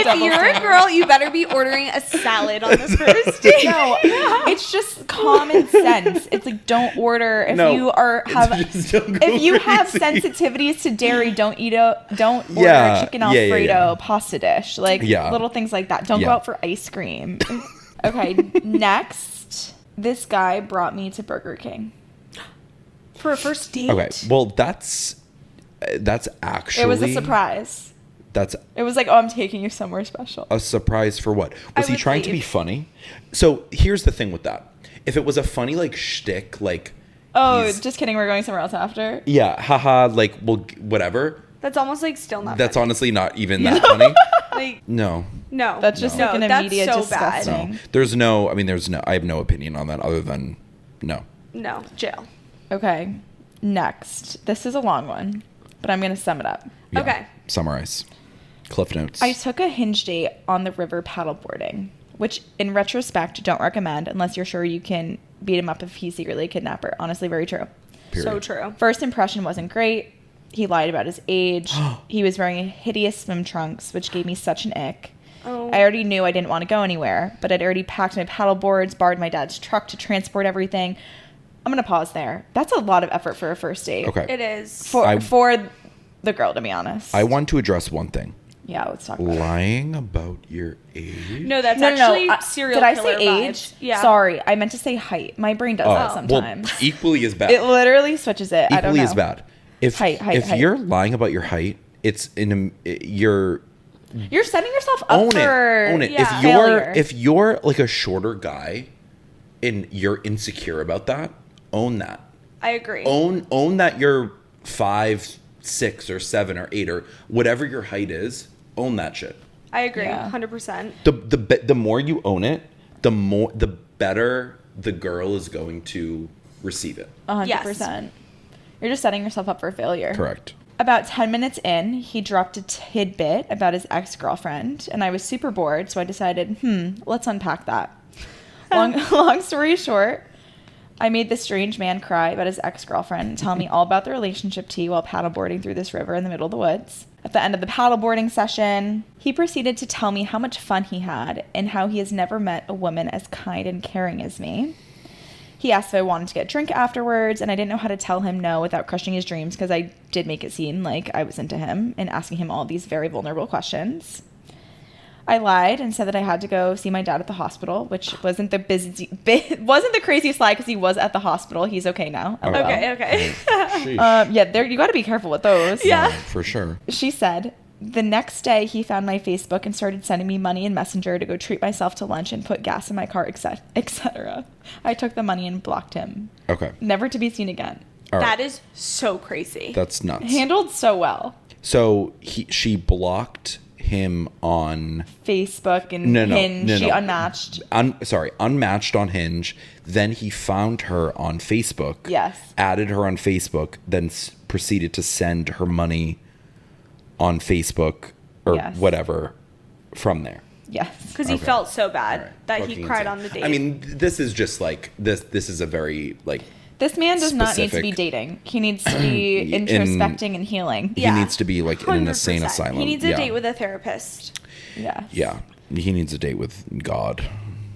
If you're a girl, you better be ordering a salad on the first date. No, it's just common sense. It's like, don't order if you have sensitivities to dairy. Don't order a chicken Alfredo pasta dish. Like little things like that. Don't go out for ice cream. Okay, next, this guy brought me to Burger King For a first date? Okay, well, that's actually... It was a surprise. It was like, oh, I'm taking you somewhere special. A surprise for what? Was he trying to be funny? So here's the thing with that. If it was a funny, like, shtick, like... Oh, just kidding. We're going somewhere else after? Yeah, haha, like, well, whatever. That's almost, like, still not That's funny. honestly not even that funny. Like, No. That's just like an immediate so disgusting. No. I have no opinion on that other than no. No, jail. Okay, next. This is a long one, but I'm going to sum it up. Yeah. Okay. Summarize. Cliff notes. I took a hinge date on the river paddleboarding, which in retrospect, don't recommend unless you're sure you can beat him up if he's secretly a kidnapper. Honestly, very true. Period. So true. First impression wasn't great. He lied about his age. He was wearing hideous swim trunks, which gave me such an ick. Oh. I already knew I didn't want to go anywhere, but I'd already packed my paddle boards, borrowed my dad's truck to transport everything. I'm going to pause there. That's a lot of effort for a first date. Okay. It is. For the girl, to be honest. I want to address one thing. Yeah, let's talk about it. Lying about your age? No, that's No. actually serial Did I killer say age? vibes. Yeah. Sorry, I meant to say height. My brain does that sometimes. Well, equally as bad. It literally switches it. I don't know. Equally as bad. If Height. you're lying about your height, it's you're You're setting yourself up for own it. Yeah. failure. If you're like a shorter guy and you're insecure about that, own that. I agree. Own that you're 5, 6, or 7 or 8 or whatever your height is. Own that shit. I agree. Yeah. 100%. The more you own it, the better the girl is going to receive it. 100%. You're just setting yourself up for failure. Correct. About 10 minutes in, he dropped a tidbit about his ex-girlfriend, and I was super bored, so I decided, let's unpack that. Long story short, I made this strange man cry about his ex-girlfriend and tell me all about the relationship tea while paddleboarding through this river in the middle of the woods. At the end of the paddleboarding session, he proceeded to tell me how much fun he had and how he has never met a woman as kind and caring as me. He asked if I wanted to get a drink afterwards, and I didn't know how to tell him no without crushing his dreams because I did make it seem like I was into him and asking him all these very vulnerable questions. I lied and said that I had to go see my dad at the hospital, which wasn't the craziest lie because he was at the hospital. He's okay now. LOL. Okay. You got to be careful with those. Yeah. For sure. She said, the next day he found my Facebook and started sending me money in Messenger to go treat myself to lunch and put gas in my car, etc. I took the money and blocked him. Okay. Never to be seen again. All right. That is so crazy. That's nuts. Handled so well. So she blocked him on Facebook and Hinge. She unmatched. Unmatched on Hinge. Then he found her on Facebook. Yes. Added her on Facebook. Then proceeded to send her money on Facebook or whatever from there. Yes. Because he felt so bad Right. that Fucking he cried insane. on the date. I mean, this is just like this is a very like This man does not need to specific- be dating. He needs to be introspecting and healing. he needs to be like in an insane 100%. asylum. He needs a date with a therapist. Yes. Yeah. He needs a date with God.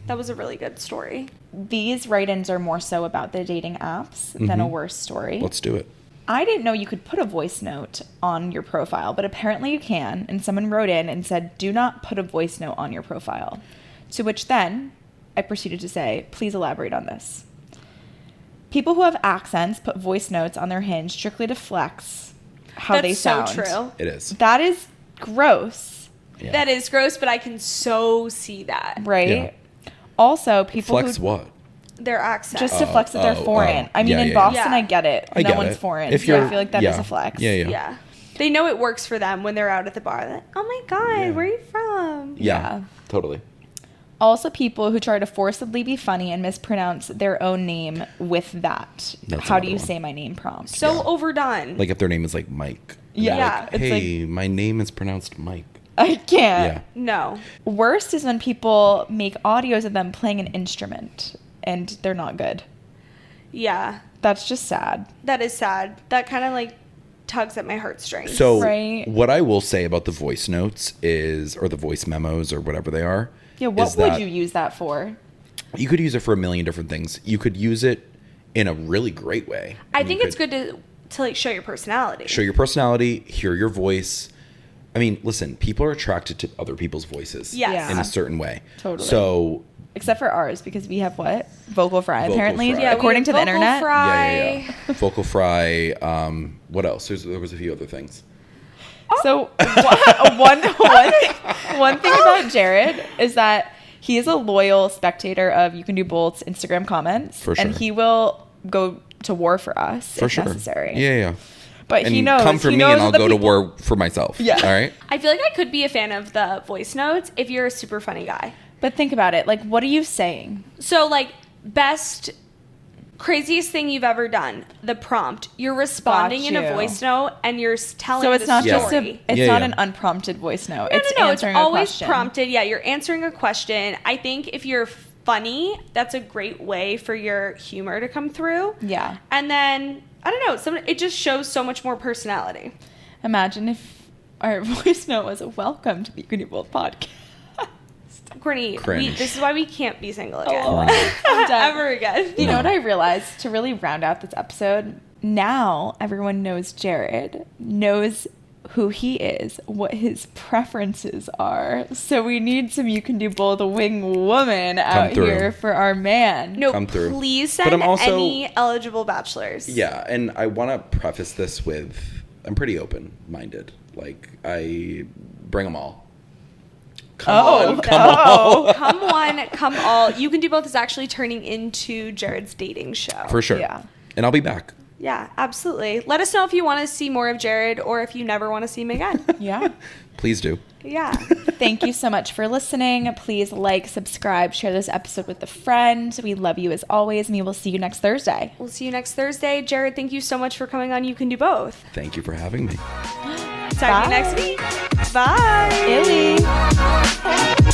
That was a really good story. These write-ins are more so about the dating apps than a worse story. Let's do it. I didn't know you could put a voice note on your profile, but apparently you can. And someone wrote in and said, do not put a voice note on your profile. To which then I proceeded to say, please elaborate on this. People who have accents put voice notes on their Hinge strictly to flex how they sound. That's so true. It is. That is gross, Yeah. That is gross, but I can so see that. right? Yeah. Also, people Flex who what? Their accent. just to flex that they're foreign. I mean, Yeah, in yeah, Boston, yeah. I get it. I No get one's it. foreign. If So I you're- feel like that is yeah. a flex. Yeah, yeah. Yeah. They know it works for them when they're out at the bar. Like, oh my God, Yeah. where are you from? Yeah, Yeah. totally. Also, people who try to forcibly be funny and mispronounce their own name with that. That's How do another you one. say my name prompt? So Yeah. overdone. Like if their name is like Mike. And Yeah. they're Yeah. Like, It's hey, my name is pronounced Mike. I can't. Yeah. No. Worst is when people make audios of them playing an instrument and they're not good. Yeah. That's just sad. That is sad. That kind of like tugs at my heartstrings. So Right. what I will say about the voice notes is, or the voice memos or whatever they are. Yeah, what is would that you use that for? You could use it for a million different things. You could use it in a really great way. I think it's good to like show your personality. Show your personality, hear your voice. I mean, listen, people are attracted to other people's voices Yes. in Yeah. a certain way. Totally. So Except for ours, because we have what? Vocal fry, Vocal apparently, fry. Yeah, we according have to the vocal internet. fry. yeah. Vocal fry. What else? There was a few other things. So one thing about Jared is that he is a loyal spectator of You Can Do Bold's Instagram comments. For And sure. he will go to war for us For if sure. necessary. Yeah. But And he knows. come for he me knows and I'll the go to people- war for myself. Yeah. All right. I feel like I could be a fan of the voice notes if you're a super funny guy. But think about it. Like, what are you saying? So like best craziest thing you've ever done, the prompt. You're responding in a you. voice note and you're telling So it's the not story. just a. It's Yeah, not yeah. an unprompted voice note. No, It's no, it's answering a always question. prompted. Yeah, you're answering a question. I think if you're funny, that's a great way for your humor to come through. Yeah. And then I don't know, it just shows so much more personality. Imagine if our voice note was a welcome to the You Can Do Bold podcast. Courtney, Cringe. this is why we can't be single again. Oh, I'm done. Ever again. You know what I realized to really round out this episode? Now everyone knows Jared, knows who he is, what his preferences are. So we need some You Can Do Bold wing woman out through. here for our man. No, Come through. please But send I'm also- any eligible bachelors. Yeah, and I want to preface this with I'm pretty open-minded. Like I bring them all. Oh, Come one, come all. You Can Do Both is actually turning into Jared's dating show. For sure. Yeah. And I'll be back. Yeah, absolutely. Let us know if you want to see more of Jared or if you never want to see him again. Yeah. Please do. Yeah. Thank you so much for listening. Please like, subscribe, share this episode with a friend. We love you as always, and we will see you next Thursday. We'll see you next Thursday. Jared, thank you so much for coming on You Can Do Both. Thank you for having me. Talk to you next week. Bye. Illy.